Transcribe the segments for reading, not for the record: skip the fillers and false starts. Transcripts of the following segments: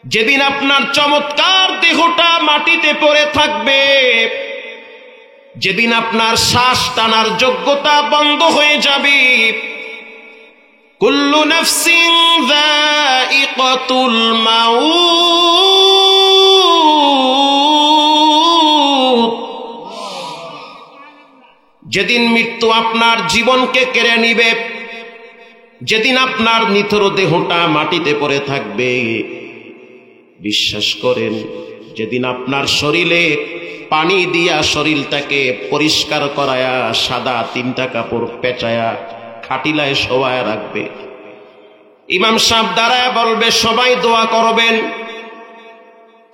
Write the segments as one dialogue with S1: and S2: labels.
S1: যেদিন আপনার চমৎকার দেহটা মাটিতে পড়ে থাকবে, যেদিন আপনার শ্বাস টানার যোগ্যতা বন্ধ হয়ে যাবে, কুল্লু নাফসিন যায়িকাতুল মাউত, যেদিন মৃত্যু আপনার জীবনকে কেড়ে নিবে, যেদিন আপনার নিথর দেহটা মাটিতে পড়ে থাকবে, বিশ্বাস করেন যেদিন আপনার শরীরে পানি দিয়া শরীরটাকে পরিষ্কার করায়া সাদা 3টা কাপড় পেঁচায়া খাটিলায় শোয়ায় রাখবে, ইমাম সাহেব দাঁড়ায় বলবে সবাই দোয়া করবেন,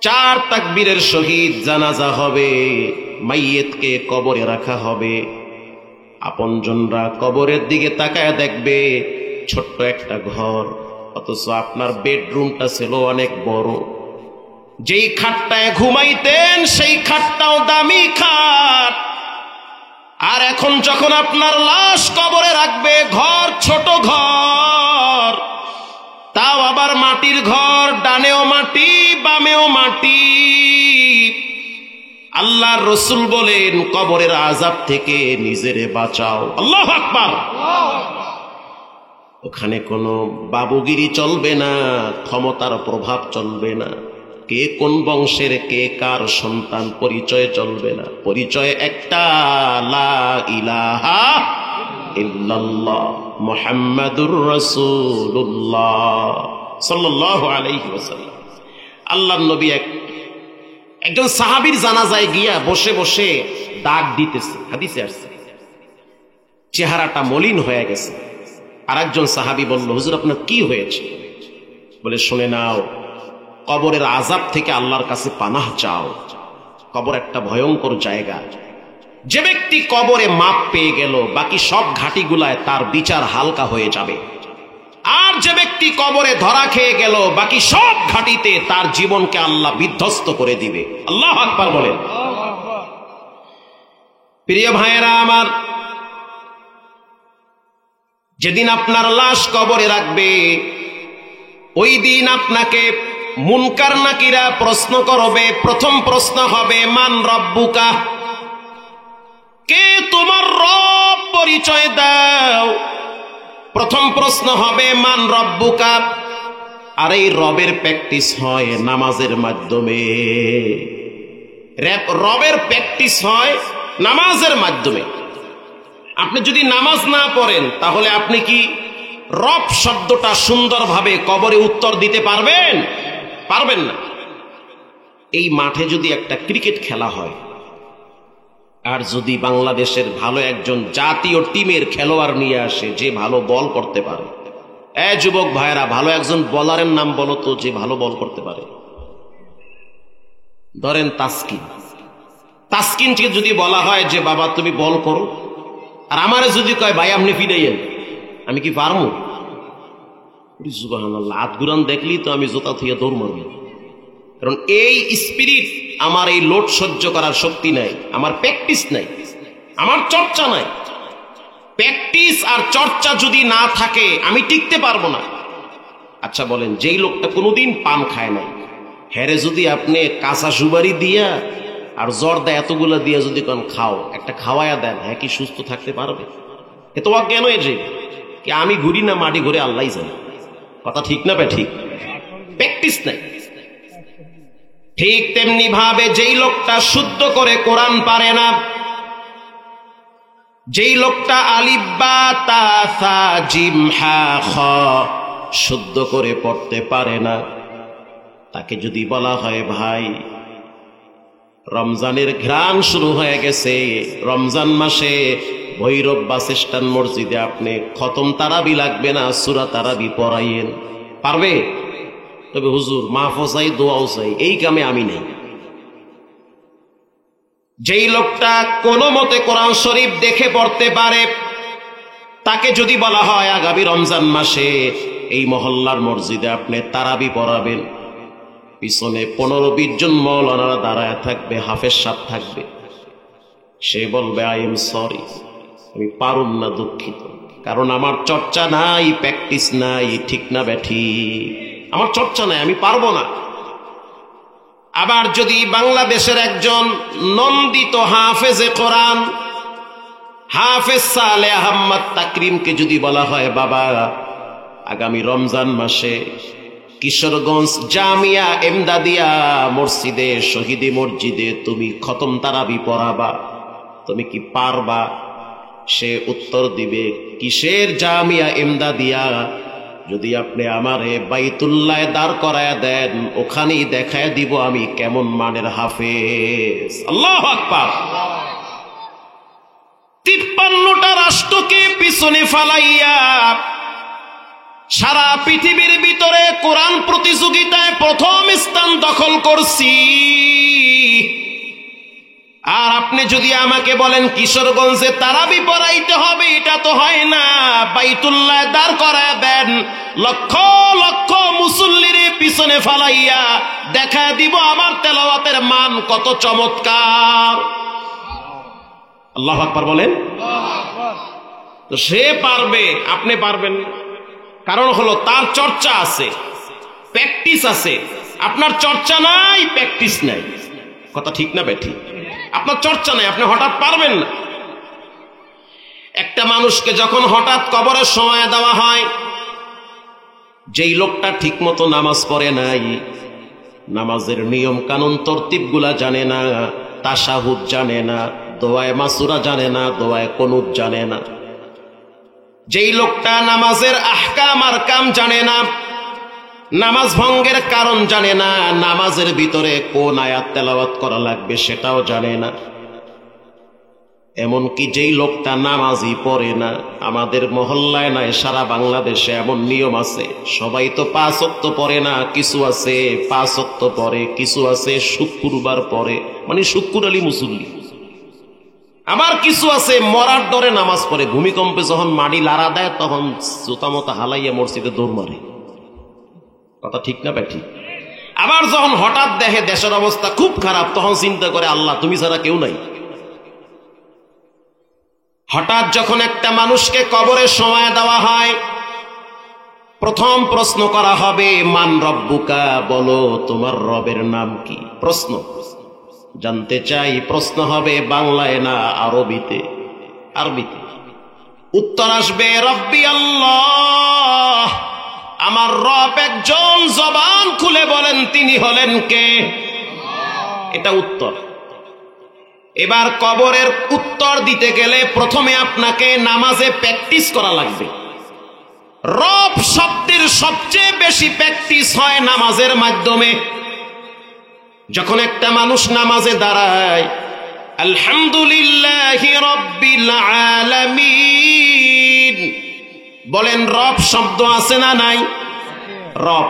S1: 4 তাকবীরের সহিত জানাজা হবে, মাইয়েতকে কবরে রাখা হবে। আপনজনরা কবরের দিকে তাকায় দেখবে ছোট্ট একটা ঘর, অথচ আপনার বেডরুমটা ছিল অনেক বড়। যেই খাটটায় ঘুমাইতেন সেই খাটটাও দামি খাট, আর এখন যখন আপনার লাশ কবরে রাখবে, ঘর ছোট ঘর, তাও আবার মাটির ঘর, ডানেও মাটি বামেও মাটি। আল্লাহর রাসূল বলেন কবরের আযাব থেকে নিজেরে বাঁচাও। আল্লাহু আকবার। ওখানে কোনো বাবুগিরি চলবে না, ক্ষমতার প্রভাব চলবে না, কে কোন বংশের কে কার সন্তান পরিচয় চলবে না। পরিচয় একটা, লা ইলাহা ইল্লাল্লাহ মুহাম্মাদুর রাসূলুল্লাহ সাল্লাল্লাহু আলাইহি ওয়াসাল্লাম। আল্লাহর নবী একজন সাহাবীর জানাজায় গিয়া বসে বসে দাগ দিতেছে, হাদিসে আসছে, চেহারাটা মলিন হয়ে গেছে। আরেকজন সাহাবী বলল, হুজুর আপনার কি হয়েছে? বলে, শুনে নাও, কবরের আযাব থেকে আল্লাহর কাছে পানাহ চাও। কবর একটা ভয়ঙ্কর জায়গা। যে ব্যক্তি কবরে মাপ পেয়ে গেল, বাকি সব ঘাটিগুলায় তার বিচার হালকা হয়ে যাবে। আর যে ব্যক্তি কবরে ধরা খেয়ে গেল, বাকি সব ঘাটিতে তার জীবনকে আল্লাহ বিধ্বস্ত করে দিবে। আল্লাহু আকবার বলেন। প্রিয় ভাইয়েরা আমার, যেদিন আপনার লাশ কবরে রাখবে, ওই দিন আপনাকে মুনকার নাকিরা প্রশ্ন করবে। প্রথম প্রশ্ন হবে, মান রব্বুকা, কে তোমার রব, পরিচয় দাও। প্রথম প্রশ্ন হবে মান রব্বুকা। আর এই রবের প্র্যাকটিস হয় নামাজের মাধ্যমে। রবের প্র্যাকটিস হয় নামাজের মাধ্যমে। আপনি যদি নামাজ না পড়েন, তাহলে আপনি কি রব শব্দটা সুন্দরভাবে কবরে উত্তর দিতে পারবেন? পারবেন না। এই মাঠে যদি একটা ক্রিকেট খেলা হয়, আর যদি বাংলাদেশের ভালো একজন জাতীয় টিমের খেলোয়াড় নিয়ে আসে যে ভালো বল করতে পারে, যুবক ভাইরা, ভালো একজন বলারের নাম বলো তো যে ভালো বল করতে পারে। ধরেন তাসকিন। তাসকিনকে যদি বলা হয় যে বাবা তুমি বল করো, আর আমারে যদি কয় ভাই আপনি ফিরাইয়েন, আমি কি পারবো? সুবহানাল্লাহ, আতগুরান দেখলি তো আমি জোতা থুইয়া দৌড় মারব। কারণ এই স্পিরিট, আমার এই লোড সহ্য করার শক্তি নাই, আমার প্র্যাকটিস নাই, আমার চর্চা নাই। প্র্যাকটিস আর চর্চা যদি না থাকে আমি টিকতে পারবো না। আচ্ছা বলেন, যেই লোকটা কোনোদিন পান খায় নাই, হ্যারে যদি আপনি কাঁচা সুবারি দিয়া আর জর্দা এতগুলো দিয়া যদি কোন খাও, একটা খাওয়ায়া দেন, হ্যাঁ কি সুস্থ থাকতে পারবে? এ তো অজ্ঞান হয়ে যে কি আমি ঘুরি না মাটি ঘুরে আল্লাহই জানে। কথা ঠিক না? ঠিক। প্র্যাকটিস নাই। ঠিক তেমনি ভাবে যেই লোকটা শুদ্ধ করে কোরআন পারে না, যেই লোকটা আলিফ বা তা সা জিম হা খ শুদ্ধ করে পড়তে পারে না, তাকে যদি বলা হয় ভাই রমজানের ঘ্রাণ শুরু হয়ে গেছে, রমজান মাসে ভৈরব বাস স্ট্যান্ড মসজিদে আপনি খতম তারাবি লাগবে না, সূরা তারাবি পড়াইয়েন, পারবে? তবে হুজুর মাহফুজ চাই, দোয়াও চাই, এই কামে আমি নেই। যেই লোকটা কোনো মতে কোরআন শরীফ দেখে পড়তে পারে, তাকে যদি বলা হয় আগামী রমজান মাসে এই মহল্লার মসজিদে আপনি তারাবি পড়াবেন, পিছনে 15-20 জন মাওলানারা দাঁড়ায় থাকবে, হাফেজ সাহেব থাকবে, সে বলবে আই এম সরি, আমি পারুম না, দুঃখিত, কারণ আমার চর্চা নাই, প্র্যাকটিস নাই। ঠিক না ব্যাঠি? আমার চর্চা নাই, আমি পারবো না। আবার যদি বাংলাদেশের একজন নন্দিত হাফেজে কোরআন হাফেজ সালেহ আহমদ তাকরিমকে যদি বলা হয়, বাবা আগামী রমজান মাসে কিশোরগঞ্জ জামিয়া এমদাদিয়া মসজিদে শহীদি মসজিদে তুমি খতম তারাবি পড়াবা, তুমি কি পারবা? সে উত্তর দিবে, কিসের জামিয়া এমদাদিয়া? যদি আপনি আমারে বাইতুল্লাহ দাঁড় করায় দেন, ওখানেই দেখায় দিব আমি কেমন মানের হাফেজ। আল্লাহু আকবার। 53টা রাষ্ট্রকে পিছনে ফালাইয়া সারা পৃথিবীর ভিতরে কোরআন প্রতিযোগিতায় প্রথম স্থান দখল করছি। আর আপনি যদি আমাকে বলেন কিশোরগঞ্জে তারাবি পড়াইতে হবে, এটা তো হয় না। বাইতুল্লাহ দাঁড় করায় দেন, লক্ষ লক্ষ মুসল্লির পিছনে ফালাইয়া দেখা দিব আমার তেলাওয়াতের মান কত চমৎকার। আল্লাহু আকবার বলেন। তো সে পারবে, আপনি পারবেন না। কারণ হলো তার চর্চা আছে, প্র্যাকটিস আছে। আপনার চর্চা নাই, প্র্যাকটিস নাই। কথা ঠিক না বেঠি? আপনার চর্চা নাই, আপনি হঠাৎ পারবেন না। একটা মানুষকে যখন হঠাৎ কবরের সময় দেওয়া হয়, যেই লোকটা ঠিক মতো নামাজ পড়ে নাই, নামাজের নিয়ম কানুন তরতিব গুলা জানে না, তাশাহুদ জানে না, দোয়ায়ে মাসুরা জানে না, দোয়ায়ে কুনুত জানে না, যেই লোকটা নামাজের আহকাম আরকাম জানে না, নামাজ ভঙ্গের কারণ জানে না, নামাজের ভিতরে কোন আয়াত তেলাওয়াত করা লাগবে সেটাও জানে না, এমনকি যেই লোকটা নামাজই পড়ে না, আমাদের মহল্লায় নাই সারা বাংলাদেশে এমন নিয়ম আছে, সবাই তো 5 ওয়াক্ত পড়ে না, কিছু আছে 5 ওয়াক্ত পড়ে, কিছু আছে শুক্রবার পড়ে, মানে শুক্র আলী মুসল্লি, আবার কিছু আছে মরার ডরে নামাজ পড়ে, ভূমিকম্পে যখন মাটি লাড়া দেয় তখন জুতা মতো হালাইয়া মসজিদে দৌড় মারে। কথা ঠিক না ঠিক? আবার যখন হঠাৎ দেখে দেশের অবস্থা খুব খারাপ, তখন চিন্তা করে আল্লাহ তুমি ছাড়া কেউ নাই। হঠাৎ যখন একটা মানুষকে কবরের সময় দেওয়া হয়, প্রথম প্রশ্ন করা হবে মান রব্বুকা, বলো তোমার রবের নাম কি? প্রশ্ন জানতে চাই। প্রশ্ন হবে বাংলায় না আরবিতে? আরবিতে। উত্তর আসবে রব্বি আল্লাহ, আমার রব একজন, জবান খুলে বলেন তিনি হলেন কে? এটা উত্তর। এবার কবরের উত্তর দিতে গেলে প্রথমে আপনাকে নামাজে প্র্যাকটিস করা লাগবে। রব শব্দের সবচেয়ে বেশি প্র্যাকটিস হয় নামাজের মাধ্যমে। যখন একটা মানুষ নামাজে দাঁড়ায়, আলহামদুলিল্লাহি রাব্বিল আলামিন বলেন, রব শব্দ আছে না নাই? রব।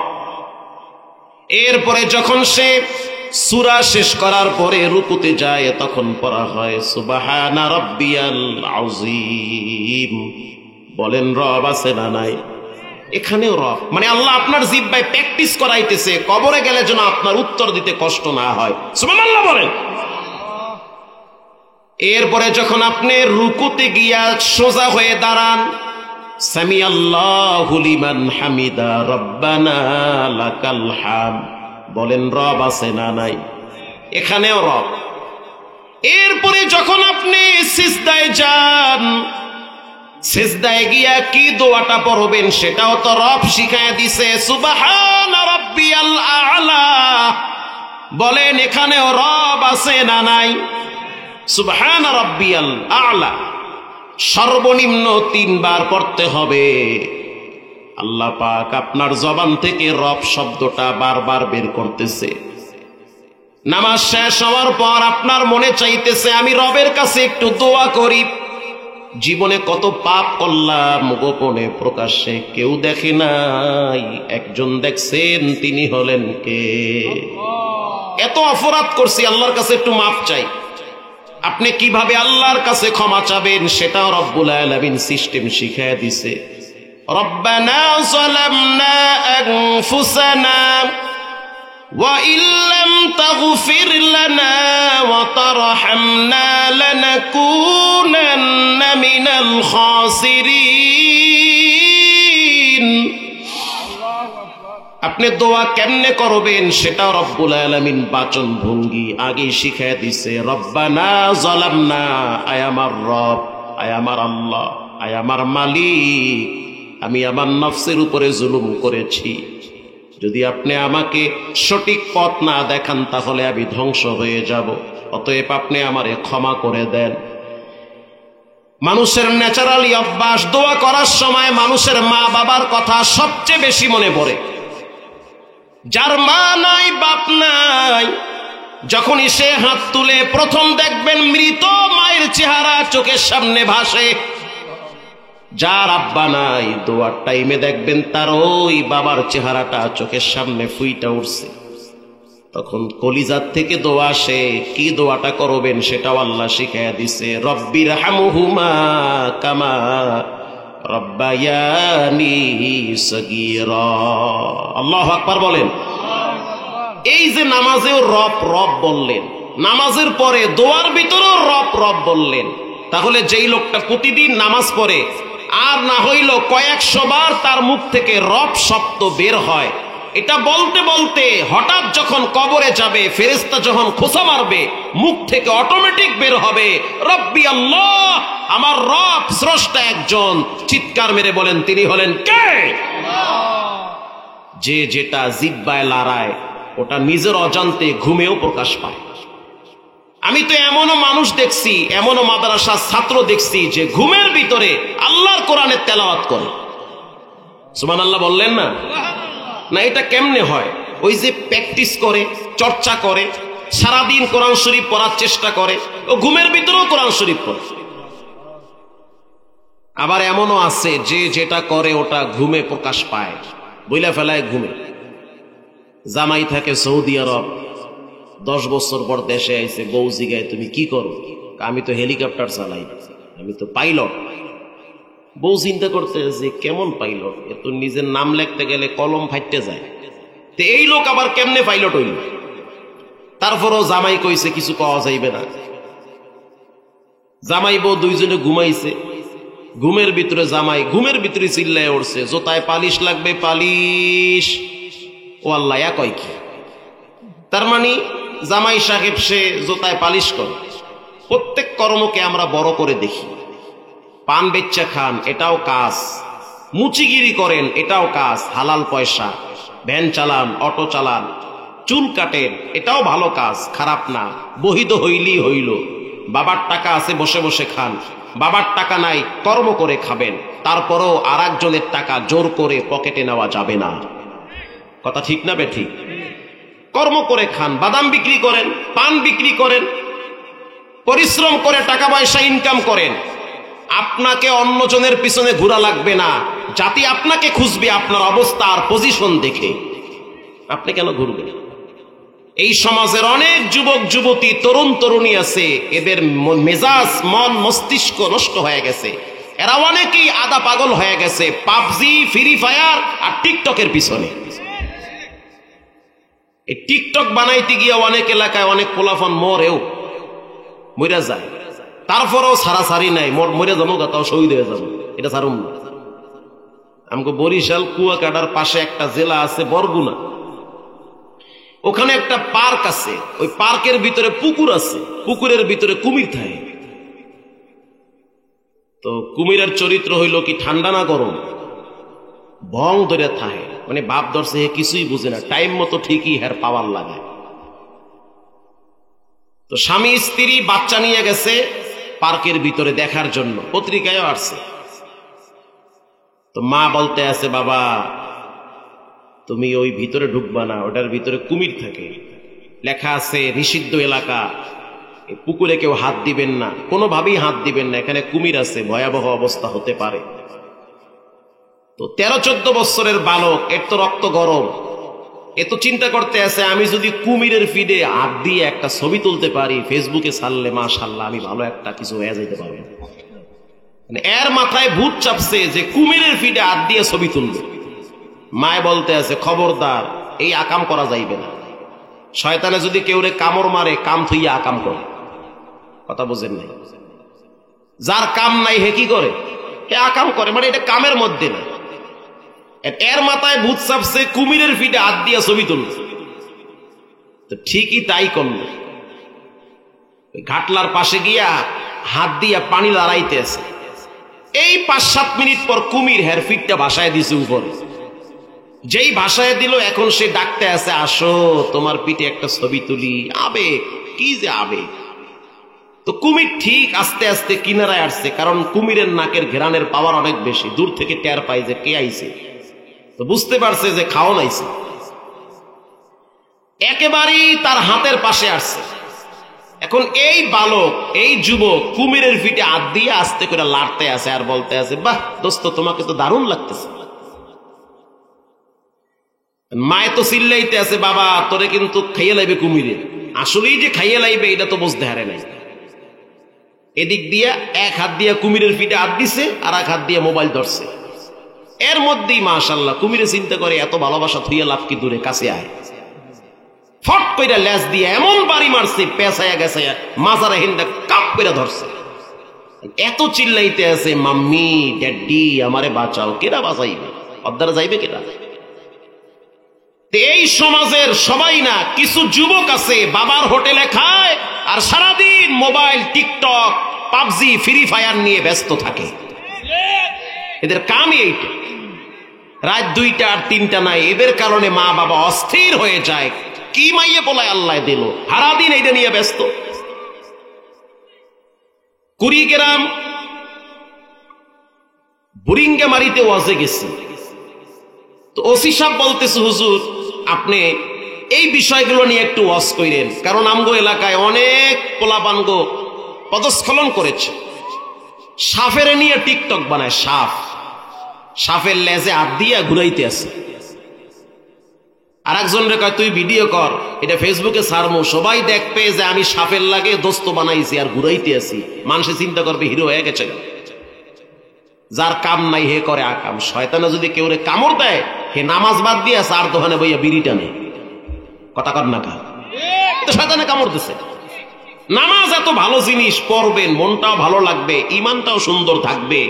S1: এরপরে যখন সে সূরা শেষ করার পরে রুকুতে যায়, তখন পড়া হয় সুবহানা রাব্বিয়াল আযীম, বলেন রব আছে না নাই? এখানেও রব, মানে আল্লাহ আপনার জিহ্বায় প্র্যাকটিস করাইতেছে, কবরে গেলে যেন আপনার উত্তর দিতে কষ্ট না হয়। সুবহানাল্লাহ বলেন। এরপরে যখন আপনি রুকুতে গিয়া সোজা হয়ে দাঁড়ান, সামিআল্লাহু লিমান হামিদা রব্বানা লাকাল হামদ, বলেন রব আছে না নাই? এখানেও রব। এরপরে যখন আপনি সিজদায় যান, সিজদায় গিয়া কি দোয়াটা পড়বেন সেটাও তো রব শিখায় দিছে, সুবহানা রাব্বিয়াল আ'লা, বলেন এখানেও রব আছে না নাই? সুবহানা রাব্বিয়াল আ'লা সর্বনিম্ন 3 বার পড়তে হবে। আল্লাহ পাক আপনার জবান থেকে রব শব্দটা বারবার বের করতেছে। নামাজ শেষ হওয়ার পর আপনার মনে চাইতেছে আমি রবের কাছে একটু দোয়া করি। জীবনে কত পাপ করলাম, গোপনে প্রকাশ্যে কেউ দেখে নাই, একজন দেখছেন, তিনি হলেন কে? এত অপরাধ করছি, আল্লাহর কাছে একটু মাফ চাই। আপনি কিভাবে আল্লাহর কাছে ক্ষমা চাবেন সেটাও রব্বুল আলামিন সিস্টেম শিখায় দিছে। রব্বানা যালামনা আনফুসানা ওয়া ইল্লাম তাগফির লানা ওয়া তারহামনা লানাকুনান্না মিনাল খাসিরিন। আপনি দোয়া কেমনে করবেন সেটাও রব্বুল আলামিন বাচন ভঙ্গি আগেই শিখায় দিছে। রব্বানা যালামনা, আয় আমার রব, আয় আমার আল্লাহ, আয় আমার মালিক, আমি আমার নফসের উপরে জুলুম করেছি। যদি আপনি আমাকে সঠিক পথ না দেখান তাহলে আমি ধ্বংস হয়ে যাব, অতএব আপনি আমারে ক্ষমা করে দেন। মানুষের ন্যাচারালি অভ্যাস, দোয়া করার সময় মানুষের মা বাবার কথা সবচেয়ে বেশি মনে পড়ে। যার মা নাই বাপ নাই, যখনই সে হাত তুলে প্রথম দেখবেন মৃত মায়ের চেহারা চোখের সামনে ভাসে। যার আব্বা নাই দোয়ার টাইমে দেখবেন তার ওই বাবার চেহারাটা চোখের সামনে ফুইটা উঠছে। তখন কলিজার থেকে দোয়া আসে। কি দোয়াটা করবেন সেটাও আল্লাহ শিখাইয়া দিছে। রব্বির হামহুমা কামা রব্বায়ানি সগীরা। আল্লাহু আকবার বলেন। এই যে নামাজেও রব রব বললেন, নামাজের পরে দোয়ার ভিতরেও রব রব বললেন, তাহলে যেই লোকটা প্রতিদিন নামাজ পড়ে আর না হইল কয়েকশো বার তার মুখ থেকে রব শব্দ বের হয়, এটা বলতে বলতে হঠাৎ যখন কবরে যাবে, ফেরেশতা যখন খোঁচা মারবে, মুখ থেকে অটোমেটিক বের হবে রব্বি আল্লাহ, আমার রব স্রষ্টা একজন। চিৎকার মেরে বলেন তিনি হলেন কে? যে যেটা জিহ্বায় লড়ায় ওটা নিজের অজান্তে ঘুমেও প্রকাশ পায়। আমি তো এমনও মানুষ দেখছি, এমনও মাদ্রাসার ছাত্র দেখছি যে ঘুমের ভিতরে আল্লাহর কোরআনের তেলাওয়াত করে। সুবহানাল্লাহ বললেন না? না, এটা কেমনে হয়? ওই যে প্র্যাকটিস করে, চর্চা করে, সারাদিন কোরআন শরীফ পড়ার চেষ্টা করে, ও ঘুমের ভিতরেও কোরআন শরীফ পড়ে। আবার এমনও আছে যে যেটা করে ওটা ঘুমে প্রকাশ পায়, বইলা ফেলায় ঘুমে। জামাই থাকে সৌদি আরব, 10 বছর পর দেশে আইছে, বউ জিগায় তুমি কি করো? আমি তো হেলিকপ্টার চালাই, আমি তো পাইলট। বউ চিন্তা করতে যে কেমন পাইলট, এত নিজের নাম লিখতে গেলে কলম ফাইটতে যায়, তো এই লোক আবার কেমনে পাইলট হইল? তারপরও জামাই কইছে কিছু পাওয়া যাইবে না। জামাই বউ দুইজনে ঘুমাইছে, ঘুমের ভিতরে জামাই ঘুমের ভিতরে চিল্লায় উঠছে, জোতায় পালিশ লাগবে, পালিশ। ও আল্লাহ, কয় কি? তার মানে জামাই সাহেব সে জোতায় পালিশ করে। প্রত্যেক কর্মকে আমরা বড় করে দেখি। পান বেচ্চা খান, এটাও কাজ। মুচিগিরি করেন, এটাও কাজ, হালাল পয়সা। ভ্যান চালান, অটো চালান, চুল কাটেন, এটাও ভালো কাজ, খারাপ না। বহিদ হইলি হইল। বাবার টাকা আছে বসে বসে খান, বাবার টাকা নাই কর্ম করে খাবেন। তারপরও আর একজনের টাকা জোর করে পকেটে নেওয়া যাবে না। কথা ঠিক না বেঠিক? কর্ম করে খান, বাদাম বিক্রি করেন, পান বিক্রি করেন, পরিশ্রম করে টাকা পয়সা ইনকাম করেন। আপনাকে অন্যজনের পিছনে ঘোরা লাগবে না। জাতি আপনাকে খুঁজবে আপনার অবস্থা আর পজিশন দেখে। আপনি কেন ঘুরবেন? এই সমাজের অনেক যুবক যুবতী, তরুণ তরুণী আছে, এদের মেজাজ, মন, মস্তিষ্ক নষ্ট হয়ে গেছে। এরা অনেকেই আদা পাগল হয়ে গেছে পাবজি, ফ্রি ফায়ার আর টিকটকের পিছনে। এই টিকটক বানাইতে গিয়ে অনেক এলাকায় অনেক পোলাফান মরে যায়। তারপরেও সারাসারি নাই, মরে যাবো তাও শহীদ হয়ে যাবো, এটা ছাড়ুন না। আমাকে বরিশাল কুয়াকাটার পাশে একটা জেলা আছে বরগুনা, ওখানে একটা পার্ক আছে। ওই পার্কের ভিতরে পুকুর আছে, পুকুরের ভিতরে কুমির থাকে। তো কুমিরের চরিত্র হইল কি ঠান্ডা না গরম, ভং ধরে থাকে, মানে বাপ ধরছে হে কিছুই বুঝে না, টাইম মতো ঠিকই হের পাওয়ার লাগায়। তো স্বামী স্ত্রী বাচ্চা নিয়ে গেছে পার্কের ভিতরে দেখার জন্য, পত্রিকায়ও আসছে। তো মা বলতে আছে, বাবা তুমি ওই ভিতরে ঢুকবা না, ওটার ভিতরে কুমির থাকে, লেখা আছে নিষিদ্ধ এলাকা, এই পুকুরে কেউ হাত দিবেন না, কোনোভাবেই হাত দিবেন না, এখানে কুমির আছে, ভয়াবহ অবস্থা হতে পারে। তো 13-14 বছরের বালক, এর তো রক্ত গরম, এ তো চিন্তা করতে আছে আমি যদি কুমিরের ফিডে হাত দিয়ে একটা ছবি তুলতে পারি, ফেসবুকে ছাড়লে মাশাআল্লাহ আমি ভালো একটা কিছু হয়ে যেতে পারবো। মানে এর মাথায় ভূত চাপছে যে কুমিরের ফিডে হাত দিয়ে ছবি তুলবে। মায় বলতে আছে, খবরদার, এই আকাম করা যাইবে না। শয়তানে যদি কেউ রে কামড় মারে, কাম থইয়া আকাম করে। কথা বুঝেন নাই? যার কাম নাই হে কি করে? হে আকাম করে, মানে এটা কামের মধ্যে না। এর মাথায় ভূত চাপছে, কুমিরের ফিটে হাত দিয়া ছবি তুলল। তো ঠিকই তাই করল, ঘাটলার পাশে গিয়া হাত দিয়া পানি লড়াইতে আছে। এই ৫-৭ মিনিট পর কুমির হের ফিটটা ভাসায় দিছে উপরে। যেই ভাসায় দিল, এখন সে ডাকতে আছে, আসো তোমার পিঠে একটা ছবি তুলি। আবেগ, কি যে আবেগ। তো কুমির ঠিক আস্তে আস্তে কিনারায় আসছে, কারণ কুমিরের নাকের ঘেরানের পাওয়ার অনেক বেশি, দূর থেকে টের পাই যে কে আইছে। তো বুঝতে পারছে যে খাওন আইছে, একেবারেই তার হাতের পাশে আসছে। এখন এই বালক, এই যুবক কুমিরের ফিটে হাত দিয়ে আস্তে করে লাড়তে আছে আর বলতে আছে, বাহ দোস্ত, তোমাকে তো দারুণ লাগতেছে। মায়ে তো চিল্লাইতে আছে, বাবা তোরে কিন্তু খাইয়ে লাইবে কুমিরে। আসলেই যে খাইয়ে লাইবে এটা তো বুঝতে হারে নাই। এদিক দিয়া এক হাত দিয়া কুমিরের ফিটে হাত দিছে, আর এক হাত দিয়ে মোবাইল ধরছে। এর মধ্যেই মাশাআল্লাহ কুমিরে চিন্তা করে, এত ভালোবাসা থুইয়া লাভ কি দূরে, কাছে আয়। ফট কইরা লেজ দিয়ে এমন বাড়ি মারছে, পেঁচাইয়া গেছে, মাজারে হিন্দা কাপ করে ধরছে। এত চিল্লাইতে আছে, মাম্মি ড্যাডি আমারে বাঁচাও। কেডা বাঁচাইবে? অদ্দারা যাইবে কেডা? এই সমাজের সবাই না, কিছু যুবক আছে বাবার হোটেলে খায় আর সারাদিন mobile, TikTok, PUBG, free fire নিয়ে ব্যস্ত থাকে। এদের কামই এইটা। রাত 2টা আর 3টা নাই, এদের কারণে মা বাবা অস্থির হয়ে যায়। কি মাইয়ে বলায় আল্লাহ দিল, সারাদিন এইটা নিয়ে ব্যস্ত। কুড়িগ্রাম বুরিঙ্গামারিতে ওয়াজে গেছি। তো ওসি সাহেব বলতেছে, হুজুর আপনি এই বিষয়গুলো নিয়ে একটু ওয়াজ কইরেন, কারণ আমগো এলাকায় অনেক পোলাপানগো পদস্খলন করেছে। সাফের নিয়ে টিকটক বানায়, সাফের লেজে হাত দিয়া ঘুরাইতে আছে। আর একজন রে কয়, তুই ভিডিও কর, এটা ফেসবুকে ছাড়মু, সবাই দেখবে যে আমি সাপের লাগে দোস্ত বানাইছি আর ঘুরাইতে আছি। মানুষে চিন্তা করবে হিরো হয়ে গেছে। যার কাম নাই হে করে আকাম। শয়তানে যদি কেউ রে কামড় দেয়, হে নামাজ বাদ দিয়ে চার দোকানে বইয়া বিড়ি টানে। কথা কর না কা? শয়তানে কামড় দিছে। নামাজ এত ভালো জিনিস, পড়বেন, মনটাও ভালো লাগবে, ইমানটাও সুন্দর থাকবে,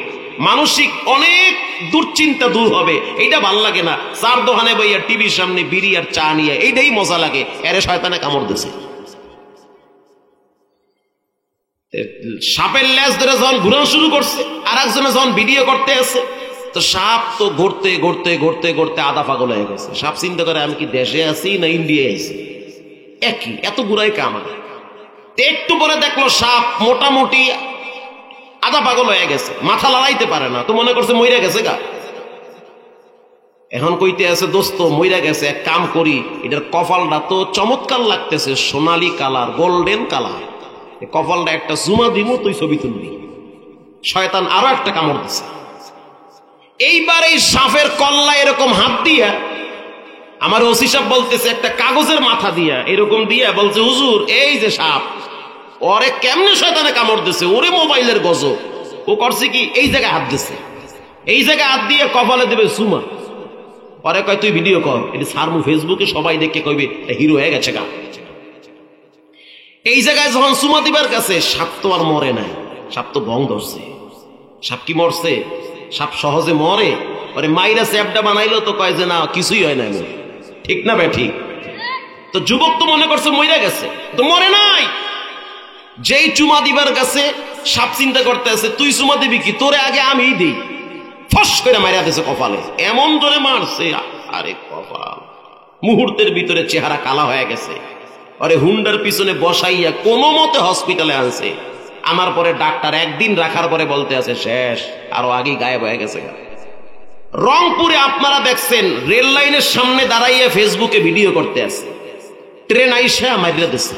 S1: মানসিক অনেক দুশ্চিন্তা দূর হবে। এইটা ভাল লাগে না, চার দোকানে বইয়া টিভির সামনে বিড়ি আর চা নিয়ে, এইটাই মজা লাগে। এরে শয়তানে কামড় দিছে। সাপের লেজ ধরে যখন ঘুরানো শুরু করছে, আর একজনে যখন ভিডিও করতে আছে, তো সাপ তো ঘুরতে ঘুরতে ঘুরতে ঘুরতে আধা পাগল হয়ে গেছে। সাপ চিন্তা করে, আমি কি দেশে আছি না ইন্ডিয়ায় আছি, একই, এত ঘুরাই কামা। একটু পরে দেখলো সাপ মোটামুটি আধা পাগল হয়ে গেছে, মাথা লড়াইতে পারে না। তো মনে করছে মইরা গেছে গা। এখন কইতে আছে, দোস্ত মইরা গেছে, এক কাম করি, এটার কপালটা তো চমৎকার লাগতেছে, সোনালী কালার, গোল্ডেন কালার, কপালটা একটা জুমা দিমু, তুই ছবি তুলবি। শয়তান আরো একটা কামড় দিছে। এইবার এই সাপের কল্লা এরকম হাত দিয়া, আমার ওসি সাহেব বলতেছে, একটা কাগজের মাথা দিয়া এরকম দিয়া বলছে, হুজুর এই যে সাপ, ওরে কেমনে শয়তানে কামড় দিছে, ওরে মোবাইলের গজব। ও করছে কি, এই জায়গায় হাত দিছে, এই জায়গায় হাত দিয়ে কপালে দেবে সুমা। পরে কয়, তুই ভিডিও কর, এটা ছাড়মু ফেসবুকে, সবাই দেখে কইবে হিরো হয়ে গেছে গা। এই জায়গায় যখন সুমা দিবার কাছে, সাপ তো আর মরে নাই, সাপ তো ভং ধরছে। সাপ কি মরছে? সাপ সহজে মরে? পরে মাইরা চ্যাপটা বানাইলো তো কয় যে না, কিছুই হয় না। ঠিক না ভাই? ঠিক। তো যুবক তো মনে করছে মইরা গেছে, তো মরে নাই। যেই চুমা দিবার কাছে সাপ চিন্তা করতে আছে, তুই চুমা দিবি কি, তোরে আগে আমি দিই। ফস করে মারিয়া দিয়েছে কপালে, এমন জোরে মারছে, আরে কপাল, মুহূর্তের ভিতরে চেহারা কালা হয়ে গেছে। আরে হুন্ডার পিছনে বসাইয়া কোনো মতে হসপিটালে আনছে। আমার পরে ডাক্তার একদিন রাখার পরে বলতে আছে শেষ, আরো আগেই গায়েব হয়ে গেছে। রংপুরে আপনারা দেখছেন, রেল লাইনের সামনে দাঁড়াইয়া ফেসবুকে ভিডিও করতে আছে, ট্রেন আইসা মারিয়া দিচ্ছে।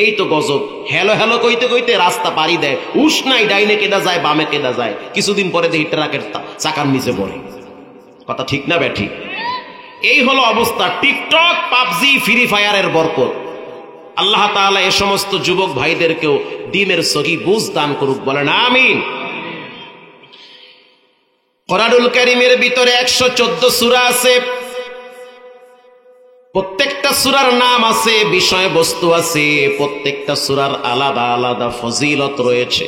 S1: এই তো গজব। হ্যালো হ্যালো কইতে কইতে রাস্তা পাড়ি দেয়, উস নাই, ডাইনে কেডা যায়, বামে কেডা যায়, কিছুদিন পরে দেখি ট্রাকের চাকার নিচে পড়ে। কথা ঠিক না বে? ঠিক। এই হলো অবস্থা। টিকটক, পাবজি, ফ্রি ফায়ারের বরকত। আল্লাহ তাআলা এ সমস্ত যুবক ভাইদেরকেও দ্বীনের সহি বুঝ দান করুক, বলেন আমিন। কোরআনুল কারীমের ভিতরে 114 সূরা আছে। প্রত্যেকটা সূরার নাম আছে, বিষয়বস্তু আছে, প্রত্যেকটা সূরার আলাদা আলাদা ফজিলত রয়েছে।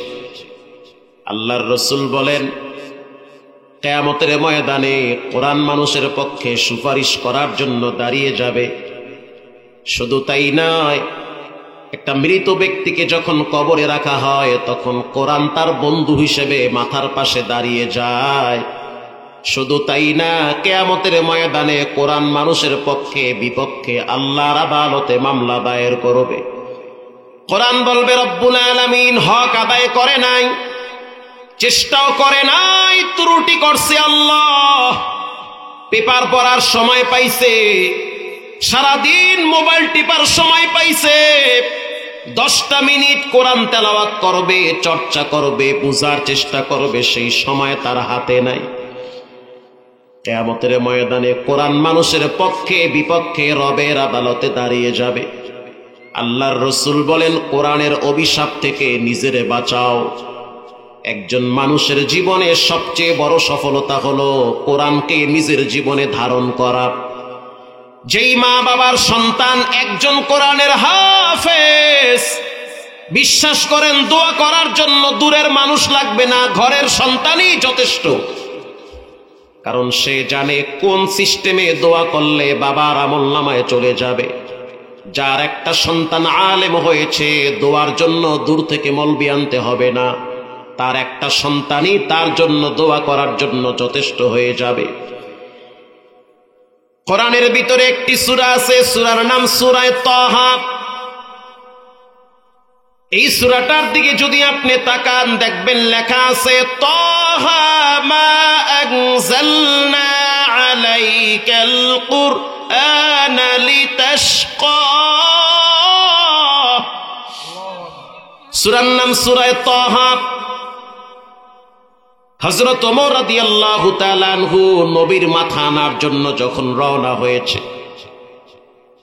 S1: আল্লাহর রাসূল বলেন, কিয়ামতের ময়দানে কোরআন মানুষের পক্ষে সুপারিশ করার জন্য দাঁড়িয়ে যাবে। শুধু তাই নয়, একটা মৃত ব্যক্তিকে যখন কবরে রাখা হয় তখন কোরআন তার বন্ধু হিসেবে মাথার পাশে দাঁড়িয়ে যায়। শুধু তাই না, কিয়ামতের ময়দানে কোরআন মানুষের পক্ষে বিপক্ষে আল্লাহর আদালতে মামলা দায়ের করবে। কোরআন বলবে রব্বুল আলামিন হক আদায় করে নাই, চেষ্টাও করে নাই, ত্রুটি করছে আল্লাহ। পেপার পড়ার সময় পাইছে, সারাদিন মোবাইল টিপার সময় পাইছে, 10টা মিনিট কোরআন তেলাওয়াত করবে, চর্চা করবে, বুঝার চেষ্টা করবে, সেই সময় তার হাতে নাই। কিয়ামতের ময়দানে কোরআন মানুষের পক্ষে বিপক্ষে রবের আদালতে দাঁড়িয়ে যাবে। আল্লাহর রাসূল বলেন, কোরআনের অভিশাপ থেকে নিজেরে বাঁচাও। একজন মানুষের জীবনে সবচেয়ে বড় সফলতা হলো কোরআনকে নিজের জীবনে ধারণ করা। যেই মা বাবার সন্তান একজন কোরআনের হাফেজ, বিশ্বাস করেন দোয়া করার জন্য দূরের মানুষ লাগবে না, ঘরের সন্তানই যথেষ্ট। কারণ সে জানে কোন সিস্টেমে দোয়া করলে বাবার আমলনামায় চলে যাবে। যার একটা সন্তান আলেম হয়েছে, দোয়ার জন্য দূর থেকে মলবি আনতে হবে না, তার একটা সন্তানই তার জন্য দোয়া করার জন্য যথেষ্ট হয়ে যাবে। কোরআনের ভিতরে একটি সূরা আছে, সূরার নাম সূরা তাহা। এই সূরাটার দিকে যদি আপনি তাকান, দেখবেন লেখা আছে তাহা মা আনজালনা আলাইকাল কুরআনা লিতাশকা। সূরার নাম সূরা তাহা। হযরত ওমর রাদিয়াল্লাহু তাআলা আনহু নবীর মাথা আনার জন্য যখন রওনা হয়েছে,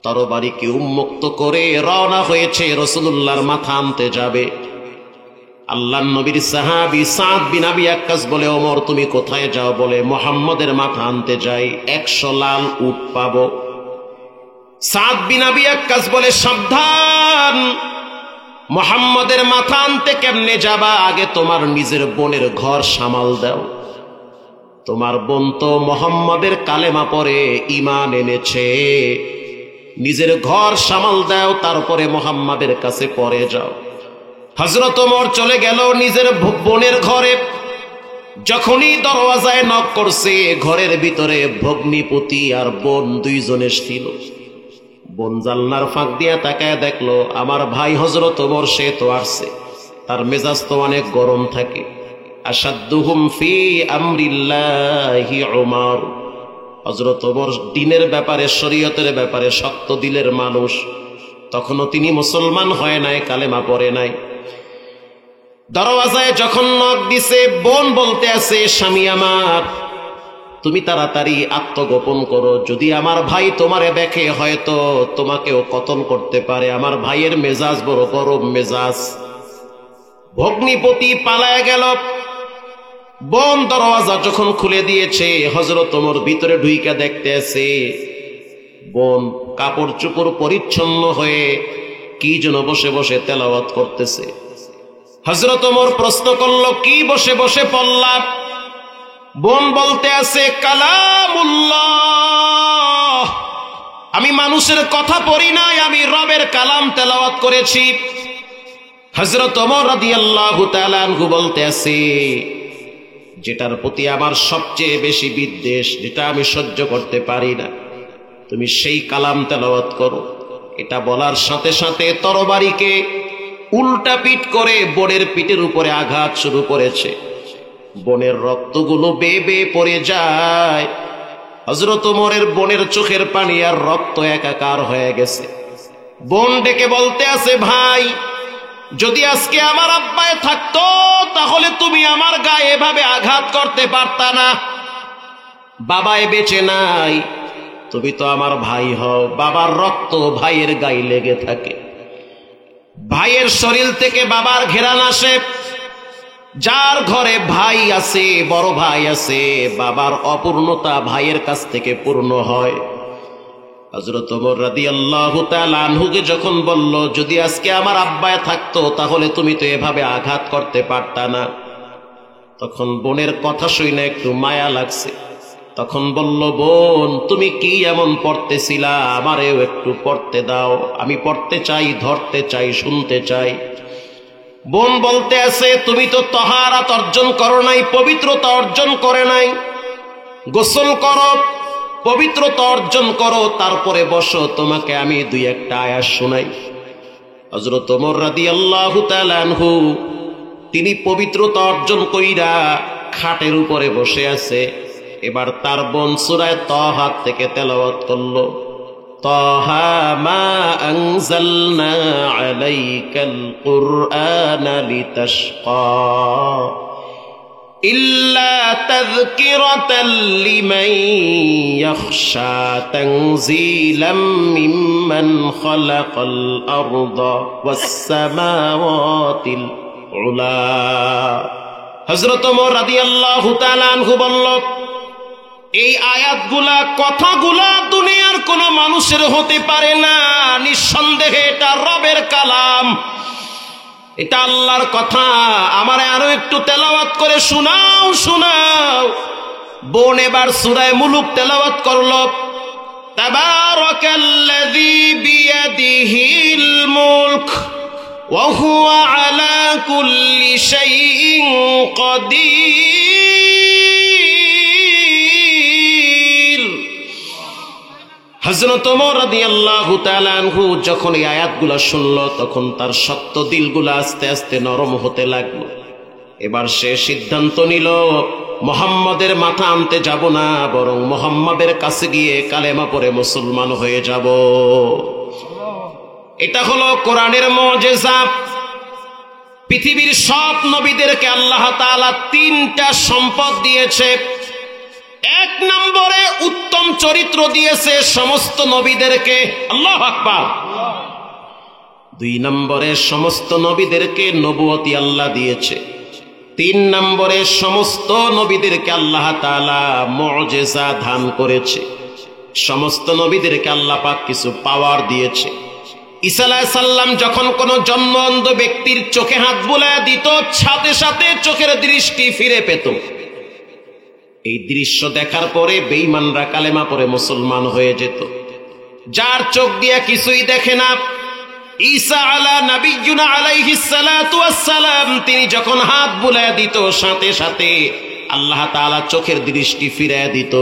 S1: তরবারিকে উন্মুক্ত করে রওনা হয়েছে, রাসূলুল্লাহর মাথা আনতে যাবে। আল্লাহর নবীর সাহাবী সাদ বিন আবি ওয়াক্কাস বলে, ওমর তুমি কোথায় যাও? বলে, মুহাম্মদের মাথা আনতে যাই, 100 লাল উট পাবো। সাদ বিন আবি ওয়াক্কাস বলে, সাবধান, মুহাম্মদের মাথা আনতে কেমনে যাবা? আগে তোমার নিজের বোনের ঘর সামাল দাও। তোমার বোন তো মুহাম্মদের কালেমা পড়ে ঈমান এনেছে, নিজের ঘর সামাল দাও, তারপরে মুহাম্মদের কাছে পরে যাও। হযরত ওমর চলে গেল নিজের বোনের ঘরে। যখনই দরওয়াজায় নক করছে, ঘরের ভিতরে ভগ্নিপতি আর বোন দুইজনে ছিল। বোন জানলার ফাঁক দিয়া তাকায় দেখলো আমার ভাই হযরত ওমর, সে তো আসছে। তার মেজাজ তো অনেক গরম থাকে। আসাদ্দুহুম ফি আমরিল্লাহি উমর। হযরত ওমর দ্বীনের ব্যাপারে, শরীয়তের ব্যাপারে শক্ত দিলের মানুষ। তখনও তিনি মুসলমান হয় নাই, কালেমা পড়ে নাই। দরওয়াজায় যখন নক দিছে, বোন বলতে আছে, স্বামী আমার, তুমি তাড়াতাড়ি আত্মগোপন করো, যদি আমার ভাই তোমারে দেখে হয়তো তোমাকেও কতল করতে পারে। আমার ভাইয়ের মেজাজ বড় গরম মেজাজ। ভগ্নিপতি পালায় গেল। বোন দরওয়াজা যখন খুলে দিয়েছে, হযরত ওমর ভিতরে ঢুইকা দেখতে আছে বোন কাপড় চোপড় পরিচ্ছন্ন হয়ে কি যেন বসে বসে তেলাওয়াত করতেছে। হযরত ওমর প্রশ্ন করলো, কি বসে বসে পড়লা? বোন বলতে আছে, কালামুল্লাহ, আমি মানুষের কথা পড়ি নাই, আমি রবের কালাম তেলাওয়াত করেছি। হযরত ওমর রাদিয়াল্লাহু তাআলা আনহু বলতে আছে, যেটার প্রতি আমার সবচেয়ে বেশি বিদ্বেষ, যেটা আমি সহ্য করতে পারি না, তুমি সেই কালাম তেলাওয়াত করো। এটা বলার সাথে সাথে তরবারিকে উল্টা পিঠ করে বোনের পিঠের উপরে আঘাত শুরু করেছে। বোনের রক্তগুলো বেয়ে বেয়ে পড়ে যায়। হযরত ওমরের বোনের চোখের পানি আর রক্ত একাকার হয়ে গেছে। বোন ডেকে বলতে আছে, ভাই, যদি আজকে আমার আব্বায় থাকতো তাহলে তুমি আমার গায়ে এভাবে আঘাত করতে পারতা না। বাবায় বেঁচে নাই, তুমি তো আমার ভাই হও, বাবার রক্ত ভাইয়ের গায়ে লেগে থাকে। ভাইয়ের শরীর থেকে বাবার ঘেরান আসে। যার ঘরে ভাই আছে, বড় ভাই আছে, বাবার অপূর্ণতা ভাইয়ের কাছ থেকে পূর্ণ হয়। হযরত ওমর রাদিয়াল্লাহু তাআলা আনহুকে যখন বলল, যদি আজকে আমার আব্বায় থাকতো তাহলে তুমি তো এভাবে আঘাত করতে পারতা না, তখন বোনের কথা শুনে একটু মায়া লাগছে। তখন বলল, বোন তুমি কি এমন পড়তেছিলা, আমারেও একটু পড়তে দাও, আমি পড়তে চাই, ধরতে চাই, শুনতে চাই। বোন বলতে আছে, তুমি তো তাহারাত অর্জন করো নাই, পবিত্রতা অর্জন করে নাই, গোসল করো, পবিত্রতা অর্জন করো, তারপরে বসো, তোমাকে আমি দুই একটা আয়াত শোনাই। হযরত ওমর রাদিয়াল্লাহু তাআলা আনহু তিনি পবিত্রতা অর্জন কইরা খাটের উপরে বসে আছে। এবার তার বোন সূরা তাহা থেকে তেলাওয়াত করলো, তাহা মা আনজালনা আলাইকাল কুরআনা লিতাশকা ইল্লা তাযকিরাতাল লিমান ইয়াখশা তানজিলাম মিম্মান খালাকাল আরদা ওয়াস সামাওয়াতিল উলা। হযরত ওমর রাদিয়াল্লাহু তাআলা আনহু বলল, এই আয়াতগুলা, কথাগুলা দুনিয়ার কোন মানুষের হতে পারে না, নিঃসন্দেহে এটা রবের কালাম, এটা আল্লাহর কথা, আমারে আরো একটু তেলাওয়াত করে শোনাও শোনাও। বোন এবার সূরা মুলুক তেলাওয়াত করলো, তাবারাকাল্লাযী বিয়াদিহিল মুলক ওয়া হুয়া আলা কুল্লি শাইইন কাদির। হযরত ওমর রাদিয়াল্লাহু তাআলা আনহু যখন এই আয়াতগুলো শুনল, তখন তার শক্ত দিলগুলো আস্তে আস্তে নরম হতে লাগলো। এবার সে সিদ্ধান্ত নিল, মুহাম্মাদের মাথা আনতে যাব না, বরং মুহাম্মাদের কাছে গিয়ে কালেমা পড়ে মুসলমান হয়ে যাব। এটা হলো কোরআনের মুজিজা। পৃথিবীর সব নবীদেরকে আল্লাহ তাআলা তিনটা সম্পদ দিয়েছে। এক নম্বরে উত্তম চরিত্র দিয়েছে সমস্ত নবীদেরকে, আল্লাহু আকবার। দুই নম্বরে সমস্ত নবীদেরকে নবুয়তি আল্লাহ দিয়েছে। তিন নম্বরে সমস্ত নবীদেরকে আল্লাহ তাআলা মুজিজা দান করেছে। সমস্ত নবীদেরকে আল্লাহ পাক কিছু পাওয়ার দিয়েছে। ঈসা আলাইহিস সালাম যখন কোন জন্ম অন্ধ ব্যক্তির চোখে হাত বুলায় দিত, সাথে সাথে চোখের দৃষ্টি ফিরে পেত। এই দৃশ্য দেখার পরে বেঈমানরা কালেমা পড়ে মুসলমান হয়ে যেত। যার চোখ দিয়ে কিছুই দেখে না, ঈসা আলা নবিয়্যুনা আলাইহিস সালাতু ওয়াস সালাম, তিনি যখন হাত বুলায় দিত, সাথে সাথে আল্লাহ তাআলা চোখের দৃষ্টি ফিরিয়ে দিত।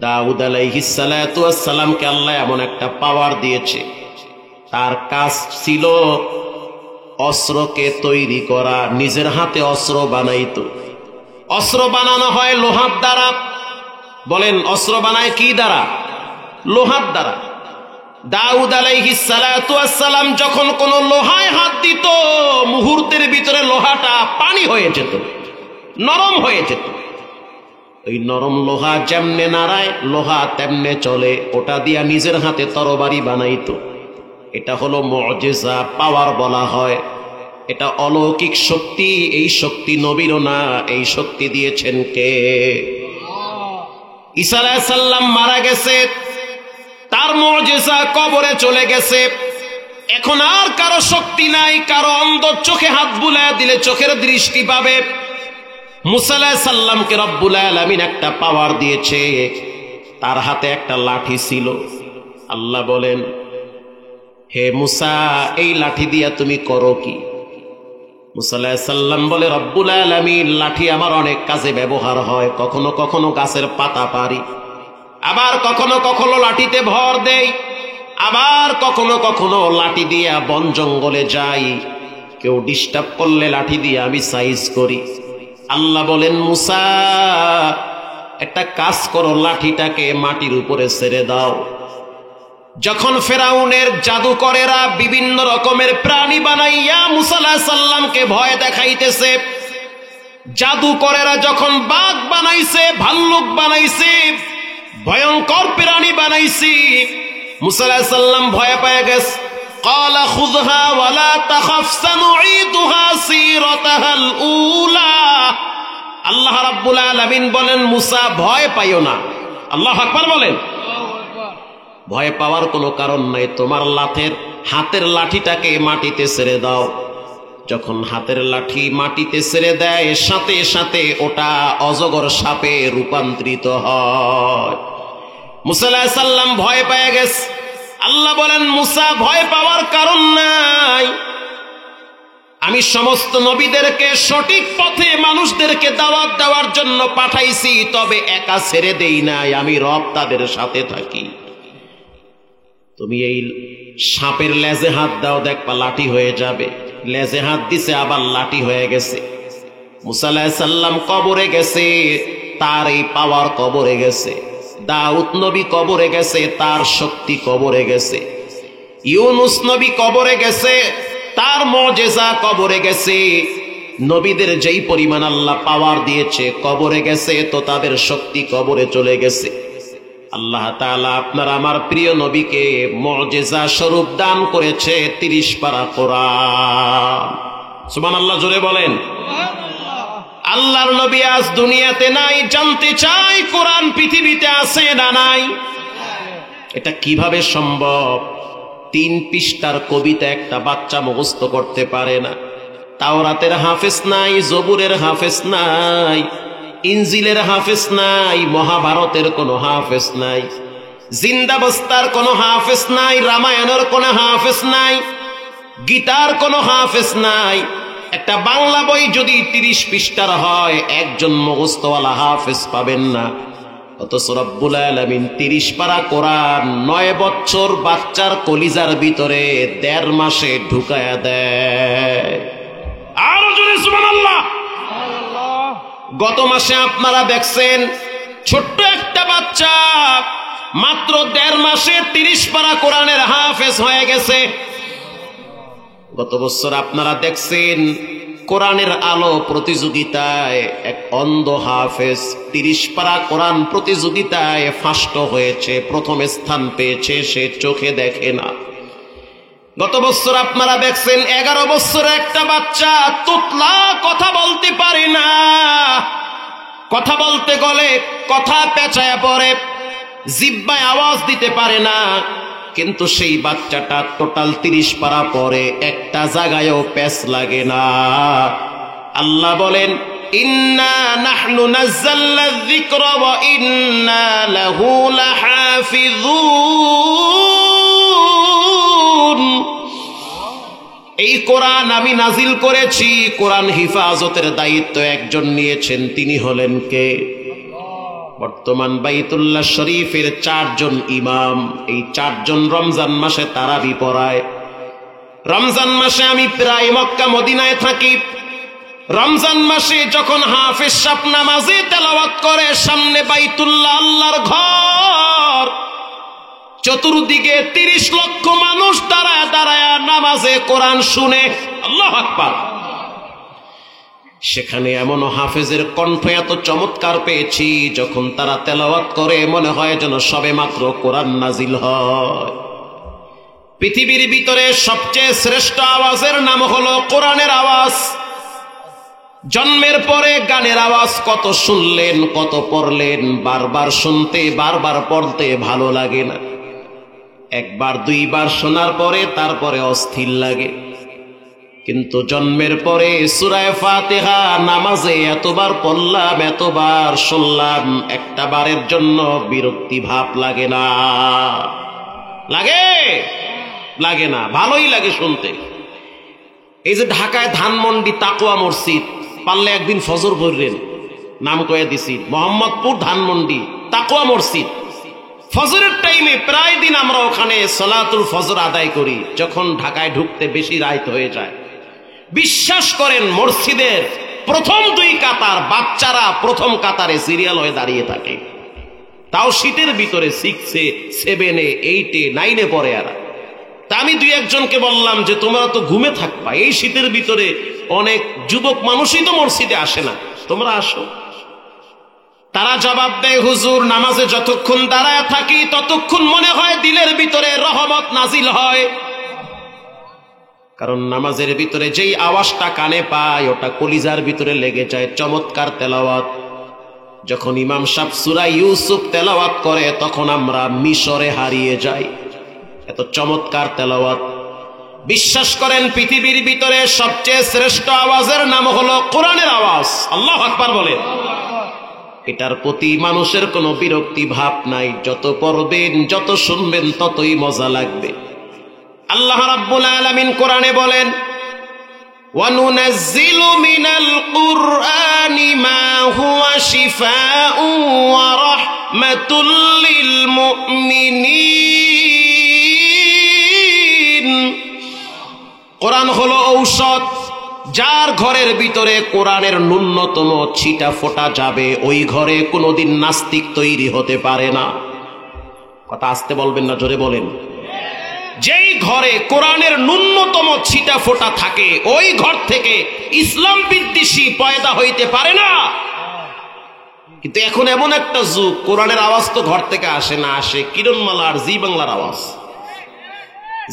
S1: দাউদ আলাইহিস সালাতু ওয়াস সালামকে আল্লাহ এমন একটা পাওয়ার দিয়েছে, তার কাজ ছিল অস্ত্রকে তৈরি করা, নিজের হাতে অস্ত্র বানাইতো। অস্ত্র বানানো হয় লোহার দ্বারা। বলেন, অস্ত্র বানায় কি দ্বারা? লোহার দ্বারা। দাউদ আলাইহিস সালাতু ওয়াস সালাম যখন কোন লোহায় হাত দিত, মুহূর্তের ভিতরে লোহাটা পানি হয়ে যেত, নরম হয়ে যেত। ওই নরম লোহা যেমনে নাড়ায়, লোহা তেমনে চলে। ওটা দিয়া নিজের হাতে তরবারি বানাইতো। এটা হলো মুজিজা, পাওয়ার বলা হয়। এটা অলৌকিক শক্তি। এই শক্তি নবীরও না, এই শক্তি দিয়েছেন কে? ঈসা আলাইহিস সালাম মারা গেছে, তার মুজিজা কবরে চলে গেছে। এখন আর কারো শক্তি নাই। কারো অন্ধ চোখে হাত বুলায় দিলে চোখের দৃষ্টি পাবে। মুসা আলাইহিস সালামকে রব্বুল আলামিন একটা পাওয়ার দিয়েছে। তার হাতে একটা লাঠি ছিল। আল্লাহ বলেন, হে মুসা, এই লাঠি দিয়া তুমি করো কি? মুসা আলাইহিস সালাম বলে, রব্বুল আলামিন, লাঠি আমার অনেক কাজে ব্যবহার হয়। কখনো কখনো গাছের পাতা পারি, আবার কখনো কখনো লাঠিতে ভর দেই, আবার কখনো কখনো লাঠি দিয়া বন জঙ্গলে যাই। কেউ ডিস্টার্ব করলে লাঠি দিয়ে আমি সাইজ করি। আল্লাহ বলেন, মুসা, একটা কাজ করো, লাঠিটাকে মাটির উপরে ছেড়ে দাও। যখন ফেরাউনের জাদুকরেরা বিভিন্ন রকমের প্রাণী বানাইয়া মুসা আলাইহিস সালামকে ভয় দেখাইতেছে, জাদুকরেরা যখন বাঘ বানাইছে, ভাল্লুক বানাইছে, ভয়ঙ্কর প্রাণী বানাইছি, মুসা আলাইহিস সালাম ভয় পেয়ে গেছে। قال خذها ولا تخف سنعيدها سيرتها الأولى। আল্লাহ রাব্বুল আলামিন বলেন, মুসা ভয় পাইও না। আল্লাহু আকবার বলেন। ভয় পাওয়ার কোনো কারণ নাই। তোমার হাতের লাঠিটাকে মাটিতে ছেড়ে দাও। যখন হাতের লাঠি মাটিতে ছেড়ে দেয় সাথে সাথে ওটা অজগর সাপে রূপান্তরিত হয়। মুসা আলাইহিস সালাম ভয় পেয়ে গেছে। আল্লাহ বলেন, মুসা ভয় পাওয়ার কারণ নাই, আমি সমস্ত নবীদেরকে সঠিক পথে মানুষদেরকে দাওয়াত দেওয়ার জন্য পাঠাইছি, তবে একা ছেড়ে দেই নাই, আমি রব তাদের সাথে থাকি। তুমি এই সাপের লেজে হাত দাও, দেখবা লাঠি হয়ে যাবে। লেজে হাত দিছে, আবার লাঠি হয়ে গেছে। মুসা আলাইহিস সালাম কবরে গেছে, তার এই পাওয়ার কবরে গেছে। দাউদ নবী কবরে গেছে, তার শক্তি কবরে গেছে। ইউনুস নবী কবরে গেছে, তার মুজিজা কবরে গেছে। নবীদের যেই পরিমাণ আল্লাহ পাওয়ার দিয়েছে কবরে গেছে, তো তাদের শক্তি কবরে চলে গেছে। আল্লাহ তাআলা আপনার আমার প্রিয় নবীকে মুজিজা স্বরূপ দান করেছে 30 পারা কোরআন। সুবহানাল্লাহ, জোরে বলেন। আল্লাহর নবী আজ দুনিয়াতে নাই, জানতে চাই কোরআন পৃথিবীতে আছে না নাই? এটা কিভাবে সম্ভব? 3 পৃষ্ঠার কবিতা একটা বাচ্চা মুখস্থ করতে পারে না। তাওরাতের হাফেজ নাই, জবুরের হাফেজ নাই, ইনজিলের হাফেজ নাই, মহাভারতের কোনো হাফেজ নাই, জিন্দাবস্তার কোনো হাফেজ নাই, রামায়ণের কোনো হাফেজ নাই, গীতার কোনো হাফেজ নাই। একটা বাংলা বই যদি 30 পৃষ্ঠার হয়, একজন মুখস্থওয়ালা হাফেজ পাবেন না। অথচ রব্বুল আলামিন 30 পারা কোরআন 9 বছর বাচ্চার কলিজার ভিতরে 1.5 মাসে ঢুকায়া দেয়। আরো জোরে সুবহানাল্লাহ। গত মাসে আপনারা দেখছেন ছোট্ট একটা বাচ্চা মাত্র 1.5 মাসে 30 পারা কোরআনের হাফেজ হয়ে গেছে। গত বছর আপনারা দেখছেন কোরআনের আলো প্রতিযোগিতায় এক অন্ধ হাফেজ 30 পারা কোরআন প্রতিযোগিতায় ফার্স্ট হয়েছে, প্রথম স্থান পেয়েছে, সে চোখে দেখে না। গত বছর আপনারা দেখছেন 11 বছরের একটা বাচ্চা তুতলা, কথা বলতে পারে না, কথা বলতে গেলে কথা পেঁচায় পড়ে, জিহ্বায় আওয়াজ দিতে পারে না, কিন্তু সেই বাচ্চাটা টোটাল 30 পারা পরে একটা জায়গায়ও প্যাচ লাগে না। আল্লাহ বলেন, ইন্না নাহনু নাযালনা যিকরা ওয়া ইন্না লাহু লাহাফিযুন। এই কোরআন আমি নাজিল করেছি, কোরআন হিফাজতের দায়িত্ব একজন নিয়েছেন, তিনি হলেন কে? বর্তমান বাইতুল্লাহ শরীফের 4 জন ইমাম। এই 4 জন রমজান মাসে তারাবি পড়ায়। রমজান মাসে আমি প্রায় মক্কা মদিনায় থাকি। রমজান মাসে যখন হাফেজ সাহেব নামাজে তেলাওয়াত করে, সামনে বাইতুল্লাহ আল্লাহর ঘর, চতুর্দিকে 30 লক্ষ মানুষ দাঁড়ায় দাঁড়ায় নামাজে কোরআন শুনে। আল্লাহু আকবার। সেখানে এমন হাফেজের কণ্ঠ এত চমৎকার পেয়েছি, যখন তারা তেলাওয়াত করে মনে হয় যেন সবে মাত্র কোরআন নাজিল হয়। পৃথিবীর ভিতরে সবচেয়ে শ্রেষ্ঠ আওয়াজের নাম হলো কোরআনের আওয়াজ। জন্মের পরে গানের আওয়াজ কত শুনলেন, কত পড়লেন, বারবার শুনতে বারবার পড়তে ভালো লাগে না। একবার 2 বার শোনার পরে তারপরে অস্থির লাগে। কিন্তু জন্মের পরে সূরা ফাতিহা নামাজে এতবার পড়লাম, এতবার শুনলাম, একটা বারের জন্য বিরক্তি ভাব লাগে না। লাগে? লাগে না, ভালোই লাগে শুনতে। এই যে ঢাকায় ধানমন্ডি তাকওয়া মসজিদ, পারলে একদিন ফজর পড়বেন, নাম কয়ে দিছি, মোহাম্মদপুর ধানমন্ডি তাকওয়া মসজিদ। ফজরের টাইমে প্রায় দিন আমরা ওখানে সালাতুল ফজর আদায় করি, যখন ঢাকায় ঢুকতে বেশি রাত হয়ে যায়। বিশ্বাস করেন, মসজিদের প্রথম 2 কাতার বাচ্চারা প্রথম কাতারে সিরিয়াল হয়ে দাঁড়িয়ে থাকে, তাও শীতের ভিতরে 6-এ 7-এ 8-এ 9-এ পড়ে। আর তা আমি 2-1 জনকে বললাম যে তোমরা তো ঘুমে থাকবা, এই শীতের ভিতরে অনেক যুবক মানুষই তো মসজিদে আসে না, তোমরা আসো। তারা জবাব দেয়, হুজুর নামাজে যতক্ষণ দাঁড়ায় থাকি ততক্ষণ মনে হয় দিলের ভিতরে রহমত নাজিল হয়। কারণ নামাজের ভিতরে যেই আওয়াজটা কানে পায় ওটা কলিজার ভিতরে লেগে যায়। চমৎকার তেলাওয়াত। যখন ইমাম সাহেব সূরা ইউসুফ তেলাওয়াত করে তখন আমরা মিশরে হারিয়ে যাই, এত চমৎকার তেলাওয়াত। বিশ্বাস করেন পৃথিবীর ভিতরে সবচেয়ে শ্রেষ্ঠ আওয়াজের নাম হলো কোরআনের আওয়াজ। আল্লাহু আকবার বলেন। এটার প্রতি মানুষের কোনো বিরক্তি ভাব নাই, যত পড়বেন যত শুনবেন ততই মজা লাগবে। আল্লাহ রাব্বুল আলামিন কোরআনে বলেন, وَنُنَزِّلُ مِنَ الْقُرْآنِ مَا هُوَ شِفَاءٌ وَرَحْمَةٌ لِّلْمُؤْمِنِينَ। কোরআন হলো ঔষধ। যার ঘরের ভিতরে কোরআনের ন্যূনতম ছিটা ফোটা যাবে, ওই ঘরে কোনোদিন নাস্তিক তৈরি হতে পারে না। কথা আস্তে বলবেন না, জোরে বলেন। যেই ঘরে কোরআনের ন্যূনতম ছিটা ফোটা থাকে, ওই ঘর থেকে ইসলাম বিদ্বেষী পয়দা হইতে পারে না। কিন্তু এখন এমন একটা যুগ, কোরআনের আওয়াজ তো ঘর থেকে আসে না, আসে কিরণমালা আর জি বাংলার আওয়াজ।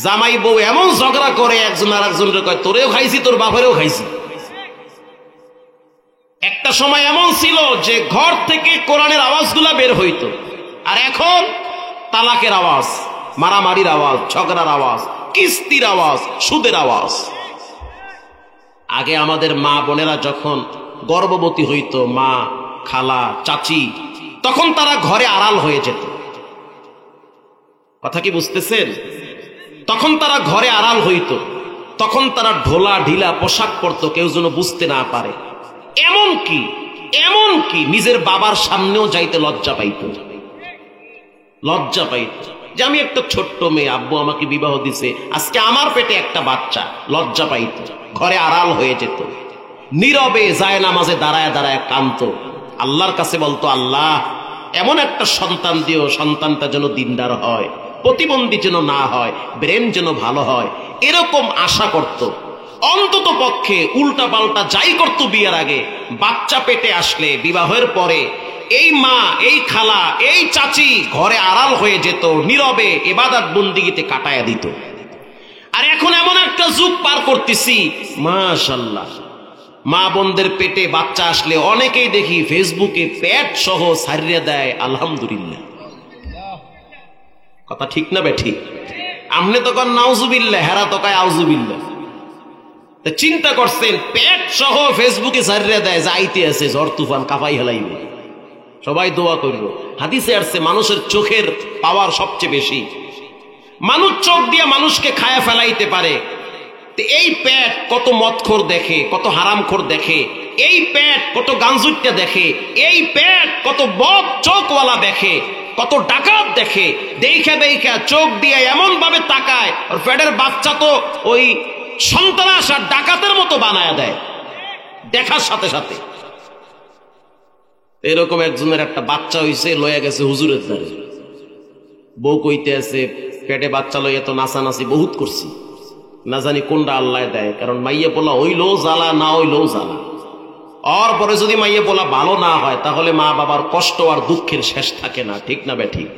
S1: জামাই বউ এমন ঝগড়া করে, একজন আর একজনের কয় তোরেও খাইছি তোর বাপেরও খাইছি। একটা সময় এমন ছিল যে ঘর থেকে কোরআনের আওয়াজগুলা বের হইতো, আর এখন তালাকের আওয়াজ, মারামারির আওয়াজ, ঝগড়ার আওয়াজ, কিস্তির আওয়াজ, সুদের আওয়াজ। আগে আমাদের মা বোনেরা যখন গর্ভবতী হইতো, মা, খালা, চাচি, তখন তারা ঘরে আড়াল হয়ে যেত। কথা কি বুঝতেছেন? তখন তারা ঘরে আড়াল হইতো, তখন তারা ঢোলা ঢিলা পোশাক পরতো, কেউ যেন বুঝতে না পারে। এমনকি নিজের বাবার সামনেও যাইতে লজ্জা পাইত, যে আমি একটা ছোট্ট মেয়ে, আব্বু আমাকে বিবাহ দিছে, আজকে আমার পেটে একটা বাচ্চা, লজ্জা পাইত, ঘরে আড়াল হয়ে যেত, নীরবে জায়নামাজে দাঁড়ায় দাঁড়ায় কাঁদতো, আল্লাহর কাছে বলতো, আল্লাহ এমন একটা সন্তান দিও, সন্তানটা যেন দিনদার হয়, প্রতিবন্ধী যেন না হয়, ব্রেন যেন ভালো হয়, এরকম আশা করত। অন্তত পক্ষে উল্টা পাল্টা যাই করত বিয়ের আগে, বাচ্চা পেটে আসলে, বিবাহের পরে এই মা, এই খালা, এই চাচি ঘরে আড়াল হয়ে যেত, নীরবে ইবাদত বন্দিগিতে কাটায়া দিত। আর এখন এমন একটা যুগ পার করতেছি, মাশাআল্লাহ, মা বোনদের পেটে বাচ্চা আসলে অনেকেই দেখি ফেসবুকে পেট সহ ছাড়িয়ে দেয়, আলহামদুলিল্লাহ। কথা ঠিক না বেঠিক? আমনে তো কন নাউজুবিল্লাহ, হেরা তো কয় আউজুবিল্লাহ। চিন্তা করছেন, পেট সহ ফেসবুকে ছাড়িয়ে দেয়, যাইতে আছে ঝড় তুফান, কাঁপাই হেলাইবে। সবাই দোয়া করব। হাদিসে আসছে মানুষের চোখের পাওয়ার সবচেয়ে বেশি, মানুষ চোখ দিয়ে মানুষকে খায়া ফেলাইতে পারে। এই পেট কত মদখোর দেখে, কত হারামখোর দেখে, এই পেট কত গাঞ্জুট্টা দেখে, এই পেট কত বদ চোখওয়ালা দেখে, কত ডাকাত দেখে। দেখা চোখ দিয়ে এমন ভাবে তাকায়, আর পেটের বাচ্চা তো ওই সন্ত্রাস আর ডাকাতের মতো বানায় দেয় দেখার সাথে সাথে। এরকম একজনের একটা বাচ্চা হইছে, লইয়া গেছে হুজুরের দ্বারে। বউ কইতে আছে, পেটে বাচ্চা লইয়া তো নাচানাচি বহুত করছি, না জানি কোনটা আল্লাহ দেয়, কারণ মাইয়া পোলা হইলেও জ্বালা, না হইলেও জ্বালা। আর পরে যদি মাইয়া পোলা ভালো না হয়, তাহলে মা বাবার কষ্ট আর দুঃখের শেষ থাকে না, ঠিক না বেঠিক?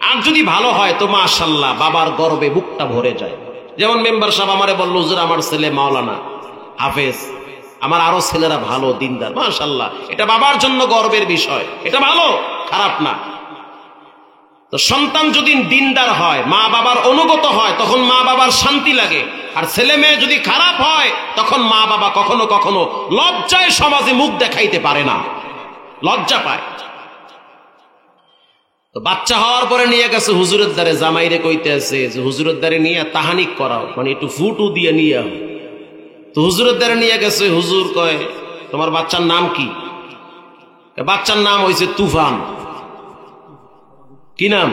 S1: আর যদি ভালো হয় তো মাশাআল্লাহ, বাবার গর্বে বুকটা ভরে যায়। যেমন মেম্বার সাহেব আমারে বলল, হুজুর আমার ছেলে মাওলানা, হাফেজ, আমার আরো ছেলেরা ভালো, দিনদার, মাশাআল্লাহ। এটা বাবার জন্য গর্বের বিষয়, এটা ভালো, খারাপ না। তো সন্তান যদি দিনদার হয়, মা বাবার অনুগত হয়, তখন মা বাবার শান্তি লাগে। আর ছেলে মেয়ে যদি খারাপ হয়, তখন মা বাবা কখনো কখনো লজ্জায় সমাজে মুখ দেখাইতে পারে না, লজ্জা পায়। তো বাচ্চা হওয়ার পরে নিয়ে গেছে হুজুরের দ্বারে, জামাইরে কইতে আছে যে হুজুরের দ্বারে নিয়ে তাহানিক করাও, মানে একটু ফুটু দিয়ে নিয়ে। তো হুজুরের দ্বারে নিয়ে গেছে, হুজুর কয় তোমার বাচ্চার নাম কি? বাচ্চার নাম হয়েছে তুফান। কি নাম?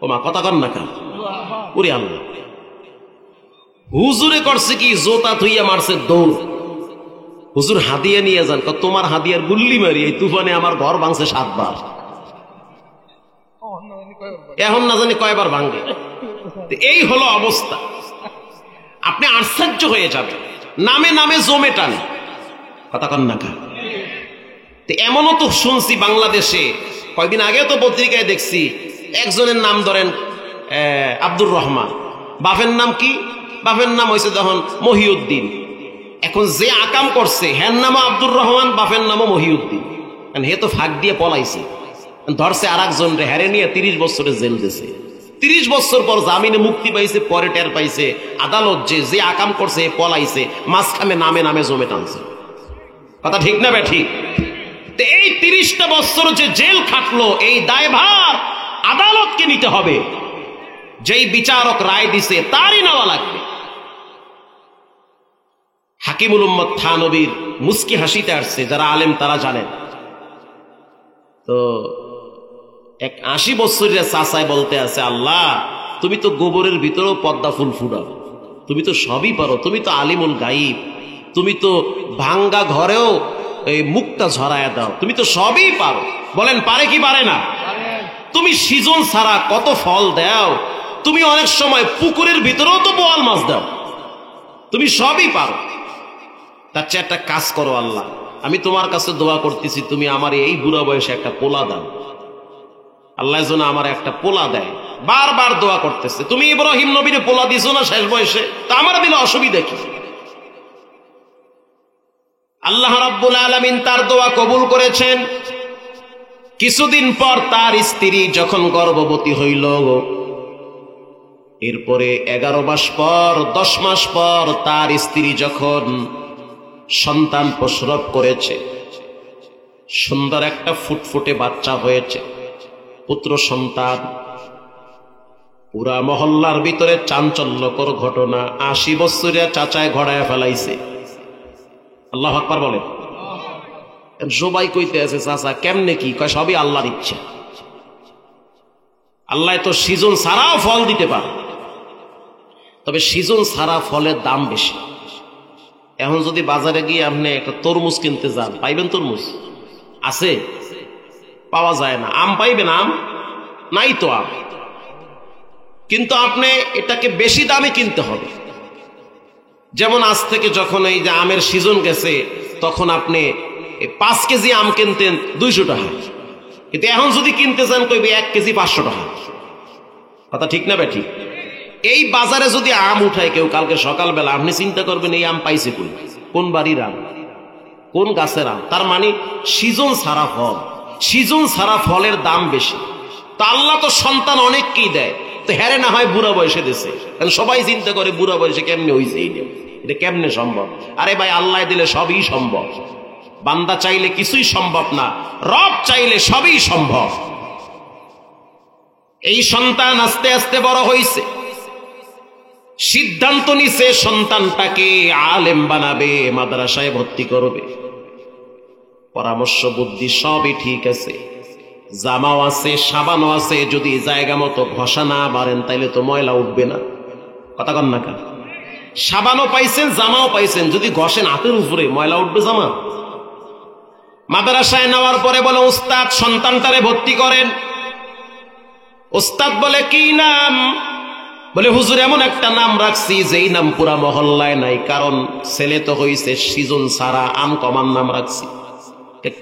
S1: ও মা, কথা কন না কেন? ওরে আল্লাহ। হুজুরে করছে কি, জোতা থইয়া মারছে দৌড়। হুজুর হাদিয়া নিয়ে যান, তোমার হাদিয়ার গুল্লি মারি এই তুফানে আমার ঘর ভাঙছে 7 বার, এখন না জানি কয়বার ভাঙবে। এই হলো অবস্থা। আপনি আশ্চর্য হয়ে যাবে, নামে নামে জমে টানে, কথা কন না কেন? এমনও তো শুনছি বাংলাদেশে, কয়েকদিন আগে তো পত্রিকায় দেখছি, একজনের নাম ধরেন আব্দুর রহমান, বাপের নাম কি? বাপের নাম হয়েছে তখন মহিউদ্দিন। এখন যে আকাম করছে, হ্যার নামও আব্দুর রহমান, বাপের নামও মহিউদ্দিন। হে তো ফাঁক দিয়ে পলাইছে, ধরছে আর একজন রে, হ্যারে নিয়ে 30 বছরের জেল দিয়েছে। 30 বছর পর জামিনে মুক্তি পাইছে, পরে টের পাইছে আদালত যে আকাম করছে পলাইছে, মাঝখানে নামে নামে জমে টানছে। কথা ঠিক না ঠিক? এই 30টা বছর যে জেল খাটলো, এই দায়ভার আদালতকে নিতে হবে। যেই বিচারক রায় দিছে তারই নেওয়া লাগবে। হাকিমুল উম্মত থানবীর মুস্কি হাসিতে আসছে, যারা আলেম তারা জানেন। তো এক 80 বছরের চাচায় বলতে আছে, আল্লাহ তুমি তো গোবরের ভিতরেও পদ্মা ফুল ফুটাও, তুমি তো সবই পারো, তুমি তো আলিমুল গাইব, তুমি তো ভাঙ্গা ঘরেও এই মুক্তা ঝরায়া দাও, তুমি তো সবই পারো। বলেন পারে কি পারে না? তুমি সিজন ছাড়া কত ফল দাও, তুমি অনেক সময় পুকুরের ভিতরেও তো বোয়াল মাছ দাও, তুমি সবই পারো। তার চেয়ে একটা কাজ করো, আল্লাহ আমি তোমার কাছে দোয়া করতেছি, তুমি আমার এই বুড়া বয়সে একটা পোলা দাও। আল্লাহ যেন আমার একটা পোলা দেয়। বারবার দোয়া করতেছে। তুমি ইব্রাহিম নবীরে পোলা দিছো না শেষ বয়সে, তা আমার দিলে অসুবিধা কি? আল্লাহ রাব্বুল আলামিন তার দোয়া কবুল করেছেন। কিছুদিন পর তার স্ত্রী যখন গর্ভবতী হইল, এরপরে 11 মাস পর 10 মাস পর তার স্ত্রী যখন সন্তান প্রসব করেছে, সুন্দর একটা ফুটফুটে বাচ্চা হয়েছে, পুত্র সন্তান। পুরা মহল্লার ভিতরে চাঞ্চল্যকর ঘটনা, 80 বছরের চাচায় ঘড়ায় ফেলাইছে। আল্লাহু আকবার বলে। সবাই কইতে আছে, চাচা কেমনে কি? কয় সবই আল্লাহর ইচ্ছা। আল্লাহ তো সিজন ছাড়াও ফল দিতে পারে, তবে সিজন ছাড়া ফলের দাম বেশি। এখন যদি বাজারে গিয়ে আপনি একটা তরমুজ কিনতে যান, পাইবেন তরমুজ? আছে? পাওয়া যায় না। আম পাইবেন? আম নাই তো আম। কিন্তু আপনি এটাকে বেশি দামে কিনতে হবে। যেমন আজ থেকে যখন এই যে আমের সিজন গেছে, তখন আপনি 5 কেজি আম কিনতেন 200 টাকা, কিন্তু এখন যদি কিনতে চান কইবে 1 কেজি 500 টাকা। কথা ঠিক না ঠিক? এই বাজারে যদি আম উঠায় কেউ কালকে সকালবেলা, আপনি চিন্তা করবেন এই আম পাইছে কই, কোন বাড়ির আম, কোন গাছের আম। তার মানে সিজন ছাড়া ফল, সিজন ছাড়া ফলের দাম বেশি। তা আল্লাহ তো সন্তান অনেককেই দেয়, তো হেরে না হয় বুড়া বয়সে দিছে। কারণ সবাই চিন্তা করে বুড়া বয়সে কেমনে হইছে, এটা কেমনে সম্ভব? আরে ভাই, আল্লাহ দিলে সবই সম্ভব। বান্দা চাইলে কিছুই সম্ভব না, রব চাইলে সবই সম্ভব। এই সন্তান আস্তে আস্তে বড় হইছে, সিদ্ধান্ত নিছে সন্তানটাকে আলেম বানাবে, মাদ্রাসায় ভর্তি করবে। পরামর্শ বুদ্ধি সবই ঠিক আছে, জামাও আছে, সাবানও আছে। যদি জায়গা মতো ঘষা না মারেন তাইলে তো ময়লা উঠবে না। কথা কন না কেন? সাবানও পাইছেন, জামাও পাইছেন, যদি ঘষেন হাতের উপরে ময়লা উঠবে জামা? মাদ্রাসায় নেওয়ার পরে বলে, উস্তাদ সন্তানটারে ভর্তি করেন। উস্তাদ বলে, কি নাম? বলে, হুজুর এমন একটা নাম রাখছি যেই নাম পুরা মহল্লায় নাই, কারণ ছেলে তো হইছে সিজন ছাড়া, আনকমন নাম রাখছি।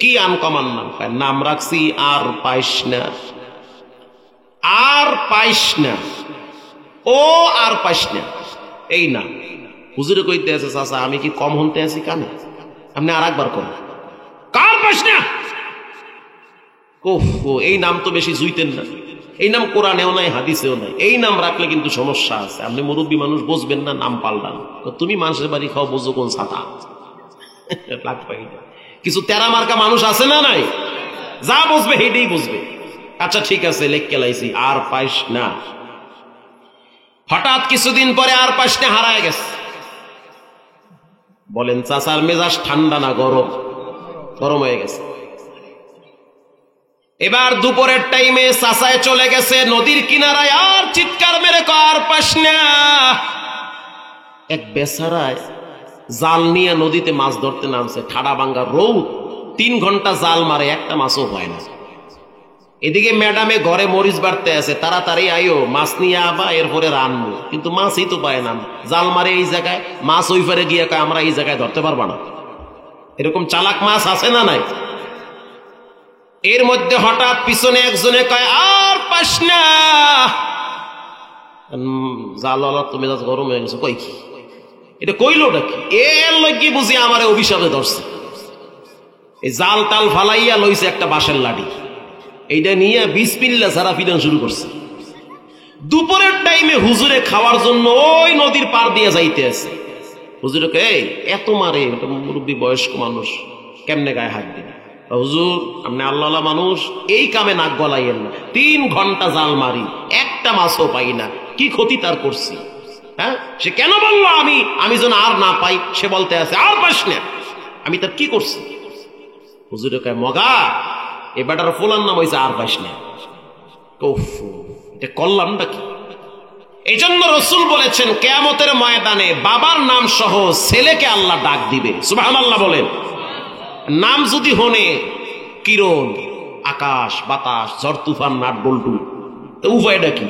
S1: কি আনকমন নাম? নাম রাখছি আর পাইস না। আর পাইস না, ও আর পাইস না, এই নাম। হুজুরে কইতে আছে, চাচা আমি কি কম হতে আছি কানে? আপনি আর একবার কম, কার পাইস না। ওহ, এই নাম তো বেশি জুইতেন না। এই নাম কোরআনেও নাই, হাদিসেও নাই। এই নাম রাখলে কিন্তু সমস্যা আছে। আপনি মুরব্বী মানুষ, বুঝবেন না, নাম পাল্টান। তুমি মানুষের বাড়ি খাও, বোঝো কোন ছাতা। কিছু তেরা মার্কা মানুষ আছে না নাই? যা বুঝবে হেঁটেই বুঝবে। আচ্ছা ঠিক আছে, লেখকে লাইছি আর পাইস না। হঠাৎ কিছুদিন পরে আর পাইস না হারায় গেছে। বলেন চাচার মেজাজ ঠান্ডা না গরম? গরম হয়ে গেছে। এবার দুপুরের টাইমে চাচায় চলে গেছে নদীর কিনারায়, আর চিৎকার মেরে আর পাস না। এক বেচারায় জাল নিয়ে নদীতে মাছ ধরতে নামছে, ঠাডা ভাঙ্গা রৌদ, 3 ঘন্টা জাল মারে, একটা মাছও হয় না। এদিকে ম্যাডামে ঘরে মরিচ বাড়তে আছে, তাড়াতাড়ি আইও মাছ নিয়ে আবা, এরপরে রানবো। কিন্তু মাছই তো পায় না, জাল মারে এই জায়গায়, মাছ ওই পারে গিয়ে কয় আমরা এই জায়গায় ধরতে পারবো না। এরকম চালাক মাছ আছে না নাই? এর মধ্যে হঠাৎ পিছনে একজনে কয় আর পাস না। জালওয়ালা তুমি গরম হয়ে গেছে, কই কি এটা কইলোটা কি? এর লইকি বুঝি আমারে অভিশাপে ধরছে। এই জাল টাল ফালাইয়া লইছে একটা বাঁশের লাঠি, এইটা নিয়ে বিসমিল্লাহ ছাড়া পিটান শুরু করছে। দুপুরের টাইমে হুজুরে খাওয়ার জন্য ওই নদীর পার দিয়ে যাইতে আছে। হুজুরকে এই এত মারে, মুরব্বী বয়স্ক মানুষ, কেমনে গায়ে হাত দিন? হুজুর আপনি আল্লাহ মানুষ, এই কামে নাক গলাইয়েন না। 3 ঘন্টা জাল মারি, একটা মাছও পাই না, কি ক্ষতি তার করছি? হ্যাঁ, সে কেন বললো আমি যেন আর না পাই? সে বলতে আছে আর পাস না, আমি তার কি করছি? হুজুরে কয় মগা, এ বেটার ফোলার নাম হয়েছে আর পাস না। এটা করলামটা কি? এই জন্য রসুল বলেছেন কিয়ামতের ময়দানে বাবার নাম সহ ছেলেকে আল্লাহ ডাক দিবে। সুবহানাল্লাহ বলেন। নাম যদি হনে কিরণ, আকাশ, বাতাস, ঝড় তুফান, নাট বল্টু, তো উপায়টা কি?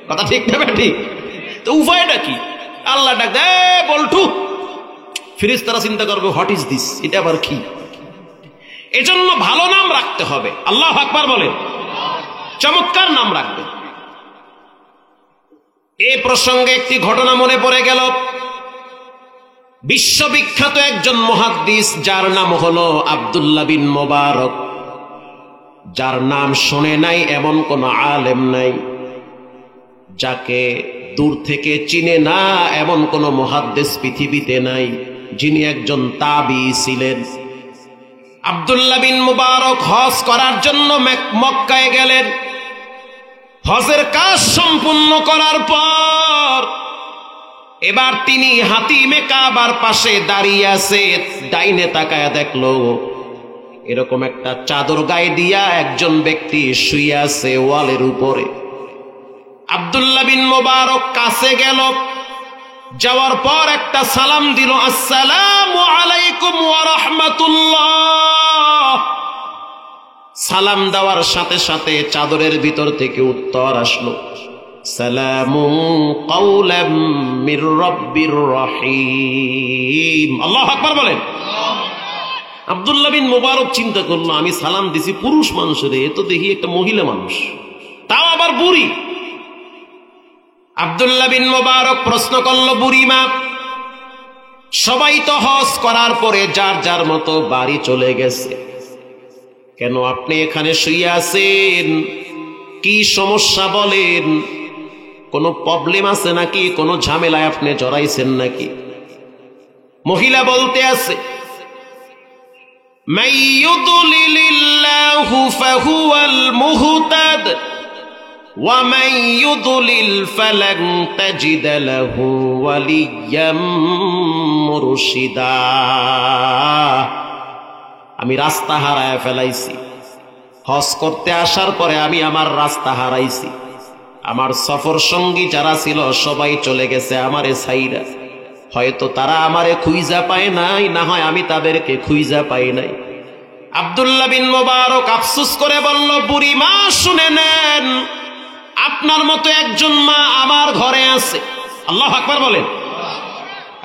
S1: কথা ঠিক না ঠিক? তো উপায়টা কি? আল্লাহ ডাক দে বল্টু, ফেরেশতারা চিন্তা করবে হোয়াট ইজ দিস, এটা আবার কি? এজন্য ভালো নাম রাখতে হবে। আল্লাহু আকবার বলেন। চমৎকার নাম রাখবে। এই প্রসঙ্গে একটি ঘটনা মনে পড়ে গেল। বিশ্ববিখ্যাত একজন মুহাদ্দিস, যার নাম হলো আব্দুল্লাহ বিন মুবারক, যার নাম শুনে নাই এমন কোন আলেম নাই, যাকে দূর থেকে চিনে না এমন কোন মুহাদ্দিস পৃথিবীতে নাই, যিনি একজন তাবী ছিলেন। আব্দুল্লাহ বিন মুবারক হজ করার জন্য মক্কায় গেলেন। হজের কাজ সম্পূর্ণ করার পর এবার তিনি হাতিমে কাবার পাশে দাঁড়িয়ে আছে। ডাইনে তাকায় দেখলো এরকম একটা চাদর গায়ে দিয়া একজন ব্যক্তি শুয়ে আছে ওয়ালের উপরে। আব্দুল্লাহ বিন মুবারক কাছে গেল, যাওয়ার পর একটা সালাম দিল, আসসালামু আলাইকুম ওয়া রাহমাতুল্লাহ। সালাম দেওয়ার সাথে সাথে চাদরের ভিতর থেকে উত্তর আসলো, সালামুন কাওলাম মির রাব্বির রহিম। আল্লাহু আকবার বলেন। আব্দুল্লাহ বিন মুবারক চিন্তা করলো, আমি সালাম দিছি পুরুষ মানুষের, এ তো দেখি একটা মহিলা মানুষ, তাও আবার বুড়ি। আব্দুল্লাহ বিন মুবারক প্রশ্ন করলো, বুড়িমা, সবাই তো হজ করার পরে যার যার মতো বাড়ি চলে গেছে, কেন আপনি এখানে শুয়ে আছেন? কি সমস্যা বলেন? কোনো প্রবলেম আছে নাকি? কোনো ঝামেলায় আপনি জড়াইছেন নাকি? মহিলা বলতে আছে, মাইয়ুদলিলিল্লাহু ফাহুয়াল মুহতাদ ওয়া মাইয়ুদলিল ফালান তাজিদ লাহু ওয়ালিয়্যাম মুরশিদা। আমি রাস্তা হারায় ফেলাইছি, হজ করতে আসার পরে আমি আমার রাস্তা হারাইছি, আমার সফর সঙ্গী যারা ছিল সবাই চলে গেছে আমারে ছাইরা। হয়তো তারা আমারে খুঁজা পায় নাই, না হয় আমি তাদেরকে খুঁজা পাই নাই। আব্দুল্লাহ বিন মুবারক আফসোস করে বলল, বুড়ি মা শুনে নেন, আপনার মতো একজন মা আমার ঘরে আছে। আল্লাহু আকবার বলেন।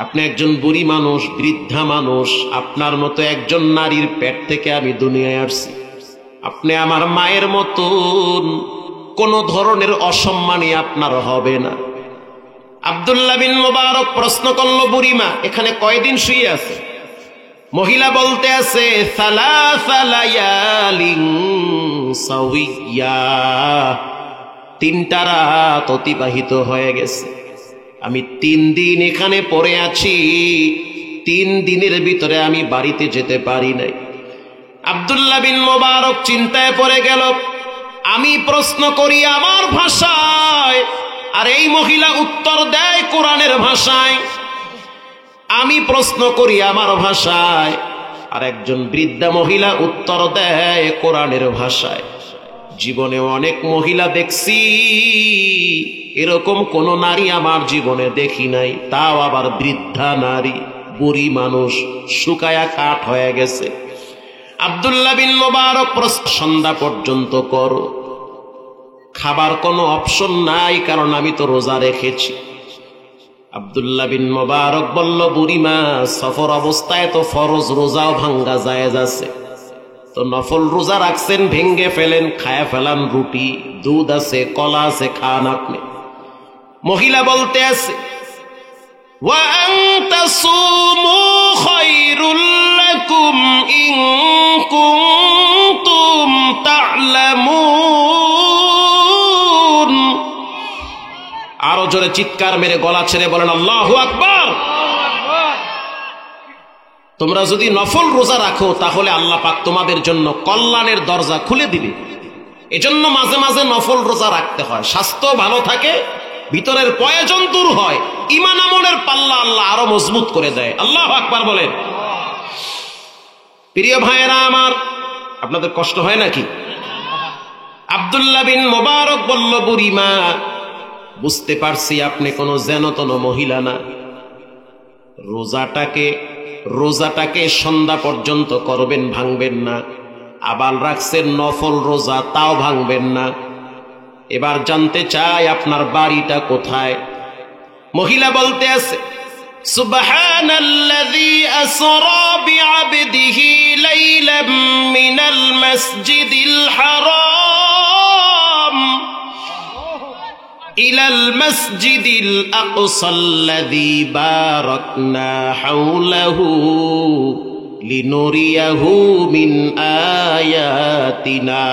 S1: আপনি একজন বুড়ি মানুষ, বৃদ্ধা মানুষ, আপনার মতো একজন নারীর পেট থেকে আমি দুনিয়ায় আসছি। আপনি আমার মায়ের মতন, কোন ধরনের অসম্মানী আপনার হবে না। আব্দুল্লাহ বিন মুবারক প্রশ্ন করলো, বুড়িমা এখানে কয়দিন শুয়ে আছে? মহিলা বলতে আছে, সালাসা লায়ালিন সাওয়িয়া, 3টা রাত অতিবাহিত হয়ে গেছে, আমি 3 দিন এখানে পড়ে আছি, 3 দিনের ভিতরে আমি বাড়িতে যেতে পারি নাই। আব্দুল্লাহ বিন মুবারক চিন্তায় পড়ে গেল, আমি প্রশ্ন করি আমার ভাষায়, আর এই মহিলা উত্তর দেয় কোরআনের ভাষায়। আমি প্রশ্ন করি আমার ভাষায়, আর একজন বৃদ্ধা মহিলা উত্তর দেয় কোরআনের ভাষায়। জীবনে অনেক মহিলা দেখছি, এরকম কোন নারী আমার জীবনে দেখি নাই, তাও আবার বৃদ্ধা নারী, বুড়ি মানুষ, শুকায়া কাঠ হয়ে গেছে। আব্দুল্লাহ বিন মুবারক সন্ধ্যা পর্যন্ত করো, খাবার কোনো অপশন নাই, কারণ আমি তো রোজা রেখেছি। আব্দুল্লাহ বিন মুবারক বলল, বুড়িমা সফর অবস্থায় তো ফরজ রোজাও ভাঙ্গা জায়েজ আছে, তো নফল রোজা রাখছেন, ভেঙ্গে ফেলেন, খায়া ফেলান, রুটি দুধ আছে, কলা আছে, খান আপনি। মহিলা বলতে আছে, ওয়া আনতাসুমু খায়রুল লাকুম ইন কুনতুম তা'লামুন। জোরে চিৎকার মেরে গলা ছেড়ে বলেন আল্লাহু আকবার। তোমরা যদি নফল রোজা রাখো তাহলে আল্লাহ পাক তোমাদের জন্য কল্যাণের দরজা খুলে দিবে। এজন্য মাঝে মাঝে নফল রোজা রাখতে হয়, স্বাস্থ্য ভালো থাকে, ভিতরের প্রয়োজন দূর হয়, ঈমান আমলের পাল্লা আল্লাহ আরো মজবুত করে দেয়। আল্লাহু আকবার বলেন। প্রিয় ভাইয়েরা আমার, আপনাদের কষ্ট হয় নাকি? আব্দুল্লাহ বিন মোবারক বলল, বুড়িমা বুঝতে পারছি আপনি কোনো যেনতন মহিলা না, রোজাটাকে সন্ধ্যা পর্যন্ত করবেন, ভাঙবেন না, আবার রাখছেন নফল রোজা, তাও ভাঙবেন না। এবার জানতে চাই আপনার বাড়িটা কোথায়? মহিলা বলতে আছে, সুবহানাল্লাযী আসরা বিআবদিহি লাইলাম মিনাল মাসজিদিল হারাম ইলাল মাসজিদিল আকসাল্লাযী বারাকনা হাওলাহু লিনুরিয়াহু মিন আয়াতিনা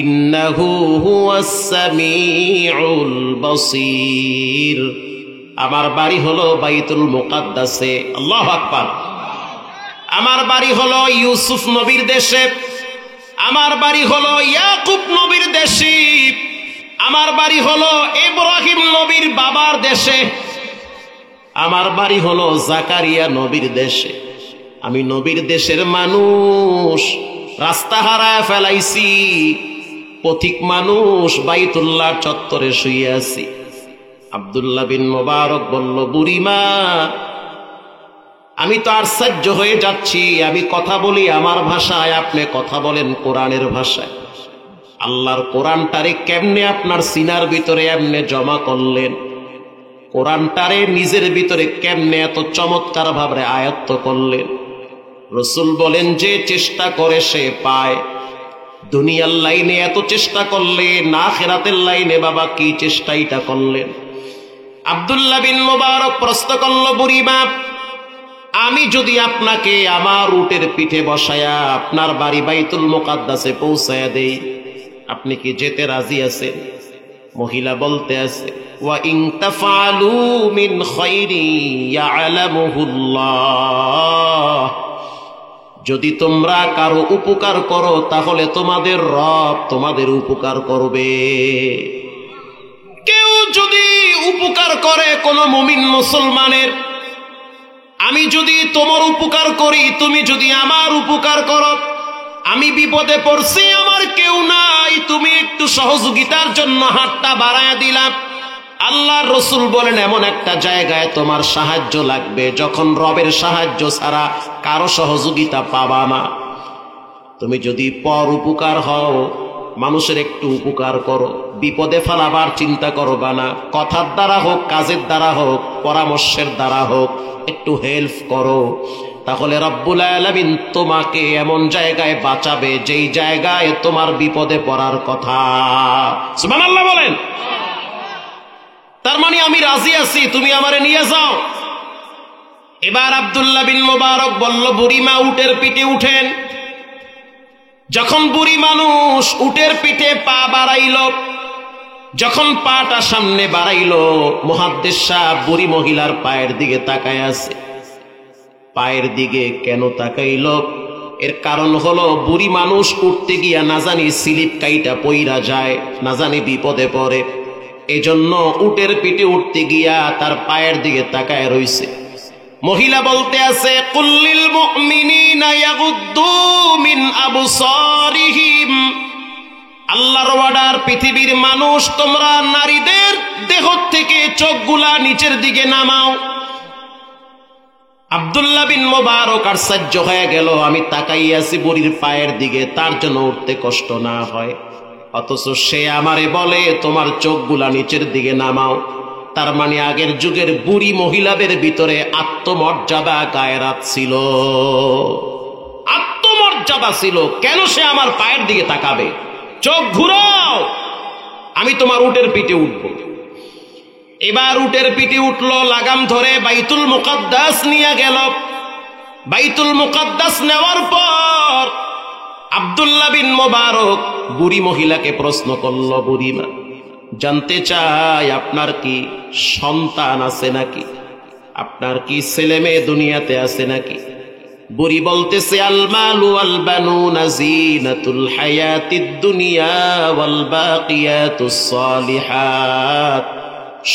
S1: ইন্নাহু হুয়াস সামিউল বাসীর। আমার বাড়ি হলো বাইতুল মুকাদ্দাসে। আল্লাহু আকবার। আমার বাড়ি হলো ইউসুফ নবীর দেশে, আমার বাড়ি হলো ইয়াকুব নবীর দেশে, আমার বাড়ি হলো ইব্রাহিম নবীর বাবার দেশে, আমার বাড়ি হলো জাকারিয়া নবীর দেশে। আমি নবীর দেশের মানুষ, রাস্তা হারায় ফেলাইছি, পথিক মানুষ, বাইতুল্লাহ চত্বরে শুয়ে আছি। আব্দুল্লাহ বিন মোবারক বলল, বুড়িমা আমি তো আশ্চর্য হয়ে যাচ্ছি, আমি কথা বলি আমার ভাষায়, আপনি কথা বলেন কোরআনের ভাষায়। আল্লাহর কোরআনটারে কেমনে আপনার সিনার ভিতরে এমনে জমা করলেন? কোরআনটারে নিজের ভিতরে কেমনে এত চমৎকার ভাবে আয়ত্ত করলেন? রাসূল বলেন, যে চেষ্টা করে সে পায়। দুনিয়ার লাইনে এত চেষ্টা করলেন, আখিরাতের লাইনে বাবা কি চেষ্টাইটা করলেন? আব্দুল্লাহ বিন মোবারক প্রশ্ন করল, বুড়িমা আমি যদি আপনাকে আমার উটের পিঠে বসায়া আপনার বাড়ি বাইতুল মুকাদ্দাসে পৌঁছায়া দেই, আপনি কি যেতে রাজি আছেন? মহিলা বলতে আছে, ওয়া ইন তাফআলু মিন খাইরি ইয়ালামুহুল্লাহ, যদি তোমরা কারো উপকার করো তাহলে তোমাদের রব তোমাদের উপকার করবে। কেউ যদি উপকার করে কোন মুমিন মুসলমানের, আমি যদি তোমার উপকার করি, তুমি যদি আমার উপকার করো, আমি বিপদে পড়ছি, আমার কেউ নাই, তুমি একটু সহযোগিতার জন্য হাতটা বাড়ায় দিলাম। আল্লাহর রাসূল বলেন, এমন একটা জায়গায় তোমার সাহায্য লাগবে যখন রবের সাহায্য ছাড়া কারো সহযোগিতা পাবা না। তুমি যদি পর উপকার হও, মানুষের একটু উপকার করো, বিপদে ফেলাবার চিন্তা করবা না, কথার দ্বারা হোক, কাজের দ্বারা হোক, পরামর্শের দ্বারা হোক, একটু হেল্প করো, তাহলে রব্বুল আলামিন তোমাকে এমন জায়গায় বাঁচাবে যেই জায়গায় তোমার বিপদে পড়ার কথা। সুবহানাল্লাহ বলেন। তার মানে আমি রাজি আছি, তুমি আমারে নিয়ে যাও। এবার আব্দুল্লাহ বিন মোবারক বলল, বুড়িমা উটের পিঠে উঠেন। যখন বুড়ি মানুষ উটের পিঠে পা বাড়াইল, যখন পাটা সামনে বাড়াইল, মুহাদ্দিস সাহেব বুড়ি মহিলার পায়ের দিকে তাকায় আছে। পায়ের দিকে কেন তাকাইল? এর কারণ হলো বুড়ি মানুষ উঠতে গিয়া না জানি স্লিপ কাইটা পইরা যায়, না জানি বিপদে পড়ে, এজন্য উটের পিঠে উঠতে গিয়া তার পায়ের দিকে তাকায় রইছে। মহিলা বলতে আছে, কুল্লিল মুমিনিনা ইয়াগুদ্দু মিন আবসারিহিম, আল্লাহর ওয়ার্ডার, পৃথিবীর মানুষ তোমরা নারীদের দেহ থেকে চোখগুলা নিচের দিকে নামাও। আব্দুল্লাহ বিন মোবারক আশ্চর্য হয়ে গেল, আমি তাকাইয়াছি বুড়ির পায়ের দিকে, তার জন্য উঠতে কষ্ট না হয়, অথচ সে আমারে বলে তোমার চোখগুলা নিচের দিকে নামাও। তার মানে আগের যুগের বুড়ি মহিলাদের ভিতরে আত্মমর্যাদা, গায়রাত ছিল, আত্মমর্যাদা ছিল। কেন সে আমার পায়ের দিকে তাকাবে? চোখ ঘুরাও, আমি তোমার উটের পিঠে উঠবো। এবার উটের পিঠে উঠলো, লাগাম ধরে বাইতুল মুকাদ্দাস নিয়ে গেল। বাইতুল মুকাদ্দাস নেওয়ার পর আব্দুল্লাহ বিন মোবারক বুড়ি মহিলাকে প্রশ্ন করল, বুড়িমা জানতে চাই আপনার কি সন্তান আছে নাকি, আপনার কি ছেলে মেয়ে দুনিয়াতে আছে নাকি? বুড়ি বলতেছে, আল মালু ওয়াল বানুনা যিনাতুল হায়াতিদ দুনিয়া ওয়াল বাকিয়াতুস সালিহাত।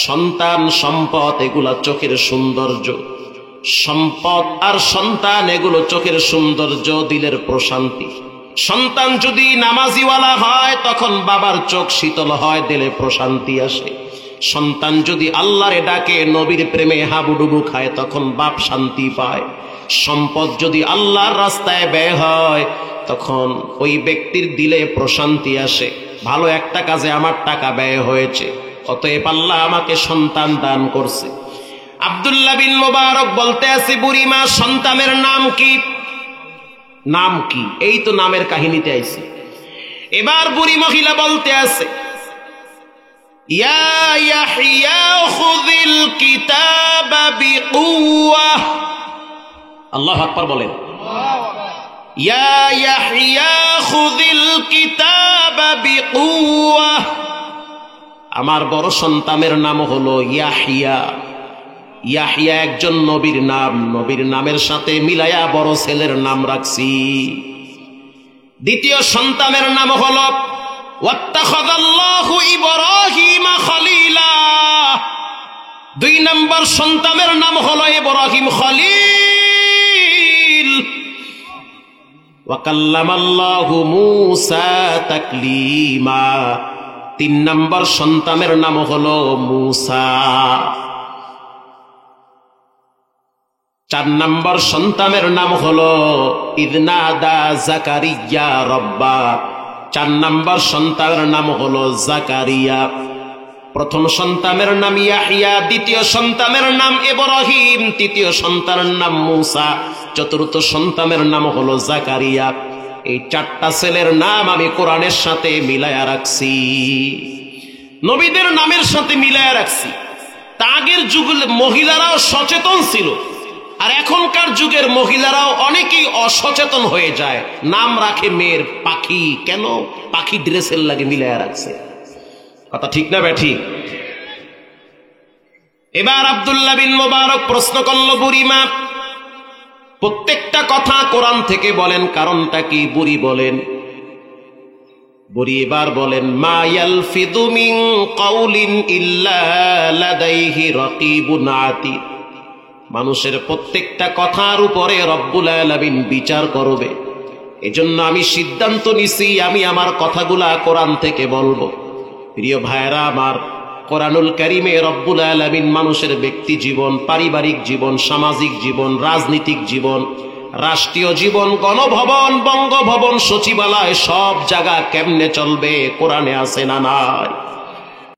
S1: সন্তান সম্পদ এগুলা চোখের সৌন্দর্য, সম্পদ আর সন্তান এগুলো চোখের সৌন্দর্য, দিলের প্রশান্তি। সন্তান যদি নামাজিওয়ালা হয় তখন বাবার চোখ শীতল হয়, দিলে প্রশান্তি আসে। সন্তান যদি আল্লাহরে ডাকে, নবীর প্রেমে হাবুডুবু খায়, তখন বাপ শান্তি পায়। সম্পদ যদি আল্লাহর রাস্তায় ব্যয় হয় তখন ওই ব্যক্তির দিলে প্রশান্তি আসে, ভালো একটা কাজে আমার টাকা ব্যয় হয়েছে, অতএব আল্লাহ আমাকে সন্তান দান করছে। আব্দুল্লাহ বিন মুবারক বলতে আছে, বুড়িমা সন্তানের নাম কি? নাম কি? এই তো নামের কাহিনীতে আইছে। এবার বুড়ি মহিলা বলতে আছে, ইয়া ইয়াহইয়া খুযিল কিতাবা বিকুওয়া। আল্লাহু আকবার বলেন। ইয়া ইয়াহইয়া খুযিল কিতাবা বিকুওয়া। আমার বড় সন্তানের নাম হলো ইয়াহইয়া। ইয়াহইয়া একজন নবীর নাম, নবীর নামের সাথে মিলায়া বড় ছেলের নাম রাখছি। দ্বিতীয় সন্তানের নাম হলো ওয়াত্তাখাযাল্লাহু ইব্রাহিমা খলিলা। 2 নম্বর সন্তানের নাম হলো ইব্রাহিম খলিল। ওয়া কাল্লামাল্লাহু মূসা তাকলিমা। 3 নম্বর সন্তানের নাম হলো মূসা। 4 নম্বর সন্তানের নাম হলো ইদনাদা জাকারিয়া রব্বা। 4 নম্বর সন্তানের নাম হলো জাকারিয়া। প্রথম সন্তানের নাম ইয়াহইয়া, দ্বিতীয় সন্তানের নাম ইব্রাহিম, তৃতীয় সন্তানের নাম মূসা, চতুর্থ সন্তানের নাম হলো জাকারিয়া। এই 4টা ছেলের নাম আমি কোরআনের সাথে মিলায়া রাখছি, নবীদের নামের সাথে মিলায়া রাখছি। তা আগের যুগের মহিলারাও সচেতন ছিল, আর এখনকার যুগের মহিলারাও অনেকেই অসচেতন হয়ে যায়, নাম রাখে মেয়ের পাখি। কেন? পাখি ড্রেসের লাগে মিলায়া রাখছে। কথা ঠিক না ব্যাঠি? এবার আব্দুল্লাহ বিন মুবারক প্রশ্ন করল, বুড়িমা প্রত্যেকটা কথা কোরআন থেকে বলেন, কারণটা কি? বুড়ি বলেন, বুড়ি এবার বলেন, মা ইয়ালফিযু মিন কাউলিন ইল্লা লাদাইহি রাকিবুন আতীদ। মানুষের প্রত্যেকটা কথার উপরে রব্বুল আলামিন বিচার করবে। এজন্য আমি সিদ্ধান্ত নিছি আমি আমার কথাগুলা কোরআন থেকে বলবো। প্রিয় ভাইরা আমার, কোরআনুল কারীমে রব্বুল আলামিন মানুষের ব্যক্তি জীবন, পারিবারিক জীবন, সামাজিক জীবন, রাজনৈতিক জীবন, রাষ্ট্রীয় জীবন, গণভবন, বঙ্গভবন, সচিবালয়, সব জায়গা কেমনে চলবে কোরআনে আছে না নাই?